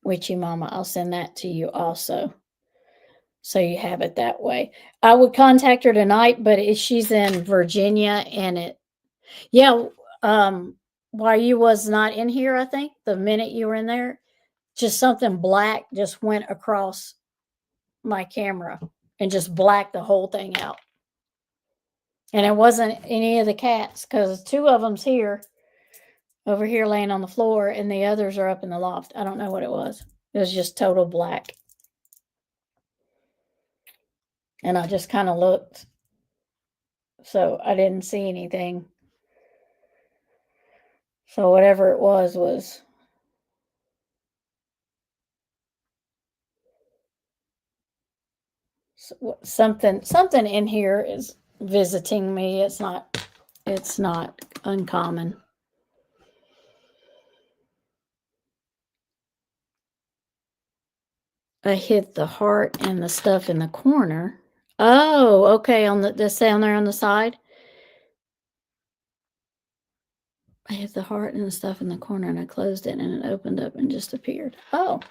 Witchy Mama, I'll send that to you also. So you have it that way. I would contact her tonight, but she's in Virginia and while you was not in here, I think the minute you were in there, just something black just went across my camera and just blacked the whole thing out. And it wasn't any of the cats because 2 of them's here, over here laying on the floor, and the others are up in the loft. I don't know what it was. It was just total black. And I just kind of looked. So I didn't see anything. So whatever it was something in here is visiting me. It's not uncommon. I hit the heart and the stuff in the corner. Oh, okay. On this down there on the side. I hit the heart and the stuff in the corner and I closed it and it opened up and just appeared. Oh.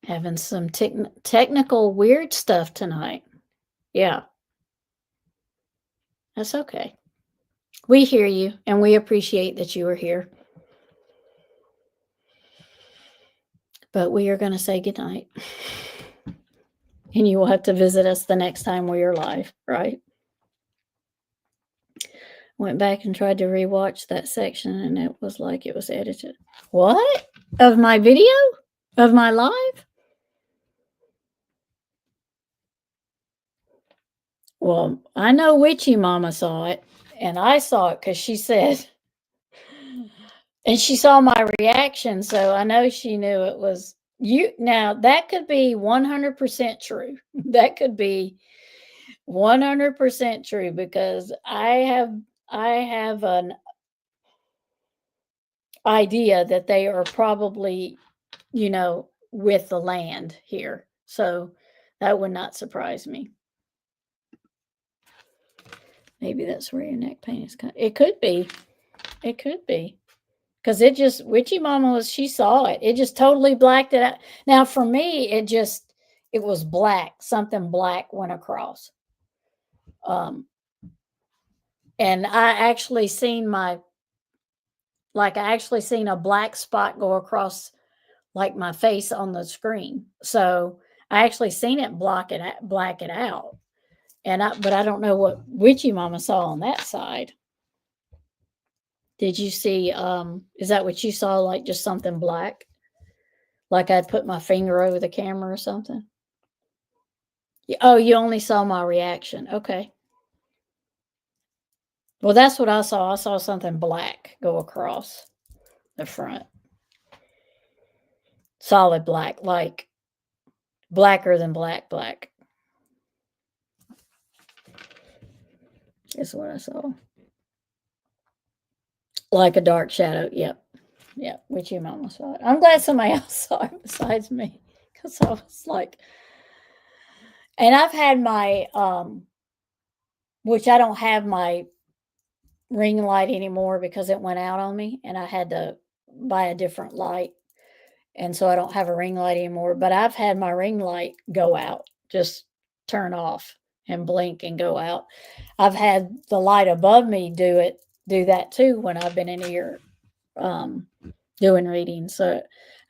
Having some technical weird stuff tonight. Yeah. That's okay. We hear you and we appreciate that you are here. But we are going to say goodnight. And you will have to visit us the next time we are live, right? Went back and tried to rewatch that section and it was like it was edited. What? Of my video? Of my live? Well, I know Witchy Mama saw it, and I saw it because she said, and she saw my reaction, so I know she knew it was you. Now, that could be 100% true. That could be 100% true because I have an idea that they are probably, with the land here. So that would not surprise me. Maybe that's where your neck pain is coming. It could be. It could be. Because Witchy Mama she saw it. It just totally blacked it out. Now, for me, it was black. Something black went across. And I actually seen I actually seen a black spot go across like my face on the screen. So I actually seen it black it out. But I don't know what Witchy Mama saw on that side. Did you see, is that what you saw, like, just something black? Like I'd put my finger over the camera or something? Oh, you only saw my reaction. Okay. Well, that's what I saw. I saw something black go across the front. Solid black, like blacker than black is what I saw. Like a dark shadow. Yep. Yep. Which your mama saw it. I'm glad somebody else saw it besides me. Because I was like, and I've had my, which I don't have my ring light anymore because it went out on me and I had to buy a different light. And so I don't have a ring light anymore, but I've had my ring light go out, just turn off and blink and go out. I've had the light above me do that too when I've been in here doing readings. So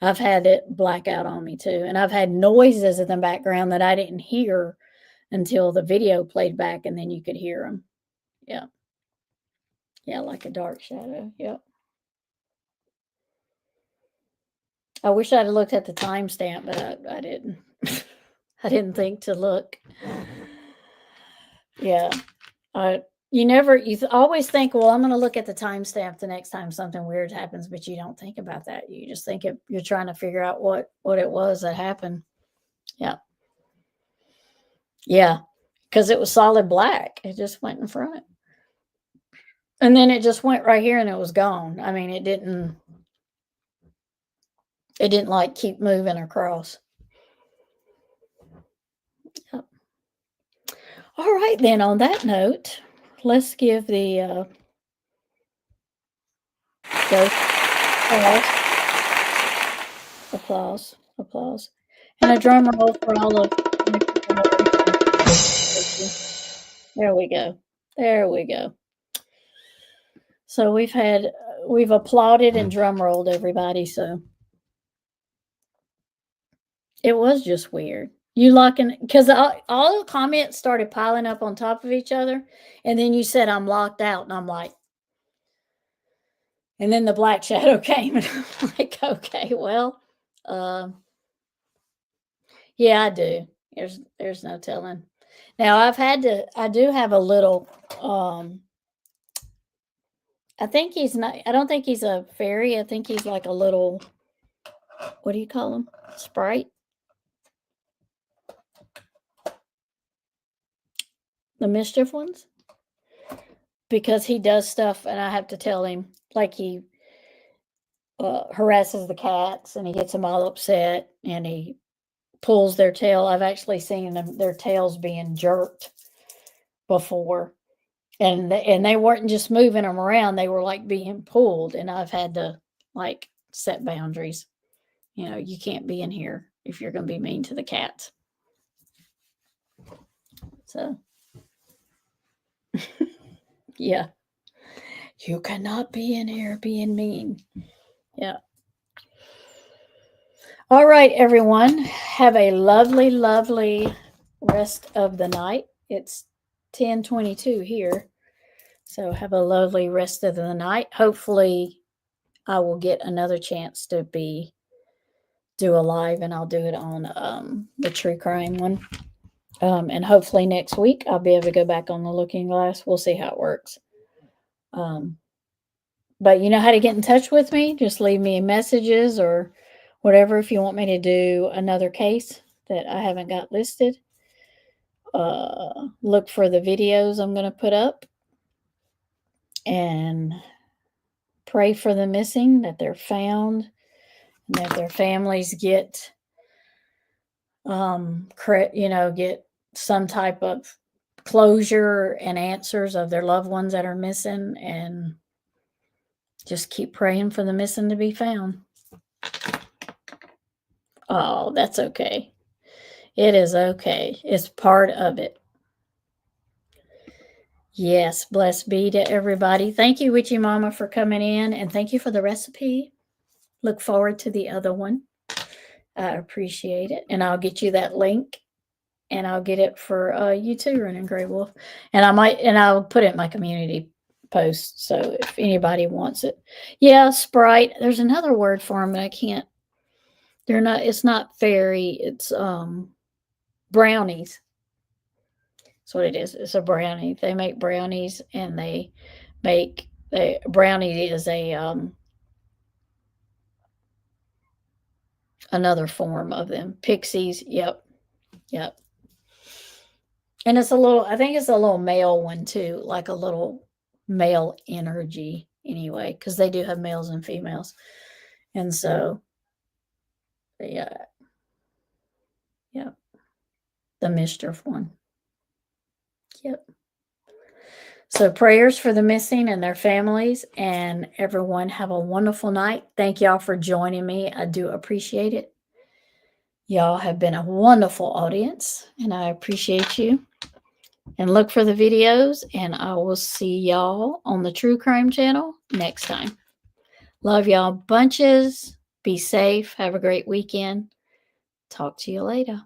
I've had it black out on me too. And I've had noises in the background that I didn't hear until the video played back and then you could hear them. Yeah. Yeah, like a dark shadow. Yep. I wish I'd looked at the timestamp, but I didn't. I didn't think to look. Yeah. You always think, well, I'm going to look at the timestamp the next time something weird happens, but you don't think about that. You just think you're trying to figure out what it was that happened. Yeah. Yeah. Because it was solid black. It just went in front. And then it just went right here and it was gone. I mean, it didn't like keep moving across. Yep. All right, then on that note, let's give the applause, and a drum roll for all of. There we go. So we've applauded and drum rolled everybody. So it was just weird. You locking because all the comments started piling up on top of each other, and then you said I'm locked out, and I'm like, and then the black shadow came, and I'm like, okay, well, yeah, I do. There's no telling. Now I do have a little. I think he's not. I don't think he's a fairy. I think he's like a little. What do you call him? Sprite. The mischief ones. Because he does stuff, and I have to tell him, like he harasses the cats, and he gets them all upset, and he pulls their tail. I've actually seen their tails being jerked before, and they weren't just moving them around; they were like being pulled. And I've had to like set boundaries. You know, you can't be in here if you're going to be mean to the cats. So, yeah. You cannot be in here being mean. Yeah. All right, everyone. Have a lovely, lovely rest of the night. It's 10:22 here. So have a lovely rest of the night. Hopefully I will get another chance to do a live, and I'll do it on the true crime one. And hopefully next week I'll be able to go back on the looking glass. We'll see how it works. But you know how to get in touch with me. Just leave me messages or whatever if you want me to do another case that I haven't got listed. Look for the videos I'm going to put up and pray for the missing, that they're found, and that their families get get some type of closure and answers of their loved ones that are missing, and just keep praying for the missing to be found. Oh, that's okay. It is okay. It's part of it. Yes, blessed be to everybody. Thank you, Witchy Mama, for coming in, and thank you for the recipe. Look forward to the other one. I appreciate it, and I'll get you that link, and I'll get it for you too, Running Gray Wolf, and I'll put it in my community post. So if anybody wants it. Yeah, Sprite. There's another word for them, but I can't. They're not, it's not fairy. It's brownies. That's what it is. It's a brownie. They make brownies, and they make a brownie is a another form of them. Pixies. Yep. Yep. And it's a little, I think it's a little male one too, like a little male energy anyway, because they do have males and females. And so, yeah, yeah, the mischief one. Yep. So prayers for the missing and their families, and everyone have a wonderful night. Thank y'all for joining me. I do appreciate it. Y'all have been a wonderful audience, and I appreciate you. And look for the videos, and I will see y'all on the True Crime channel next time. Love y'all bunches. Be safe. Have a great weekend. Talk to you later.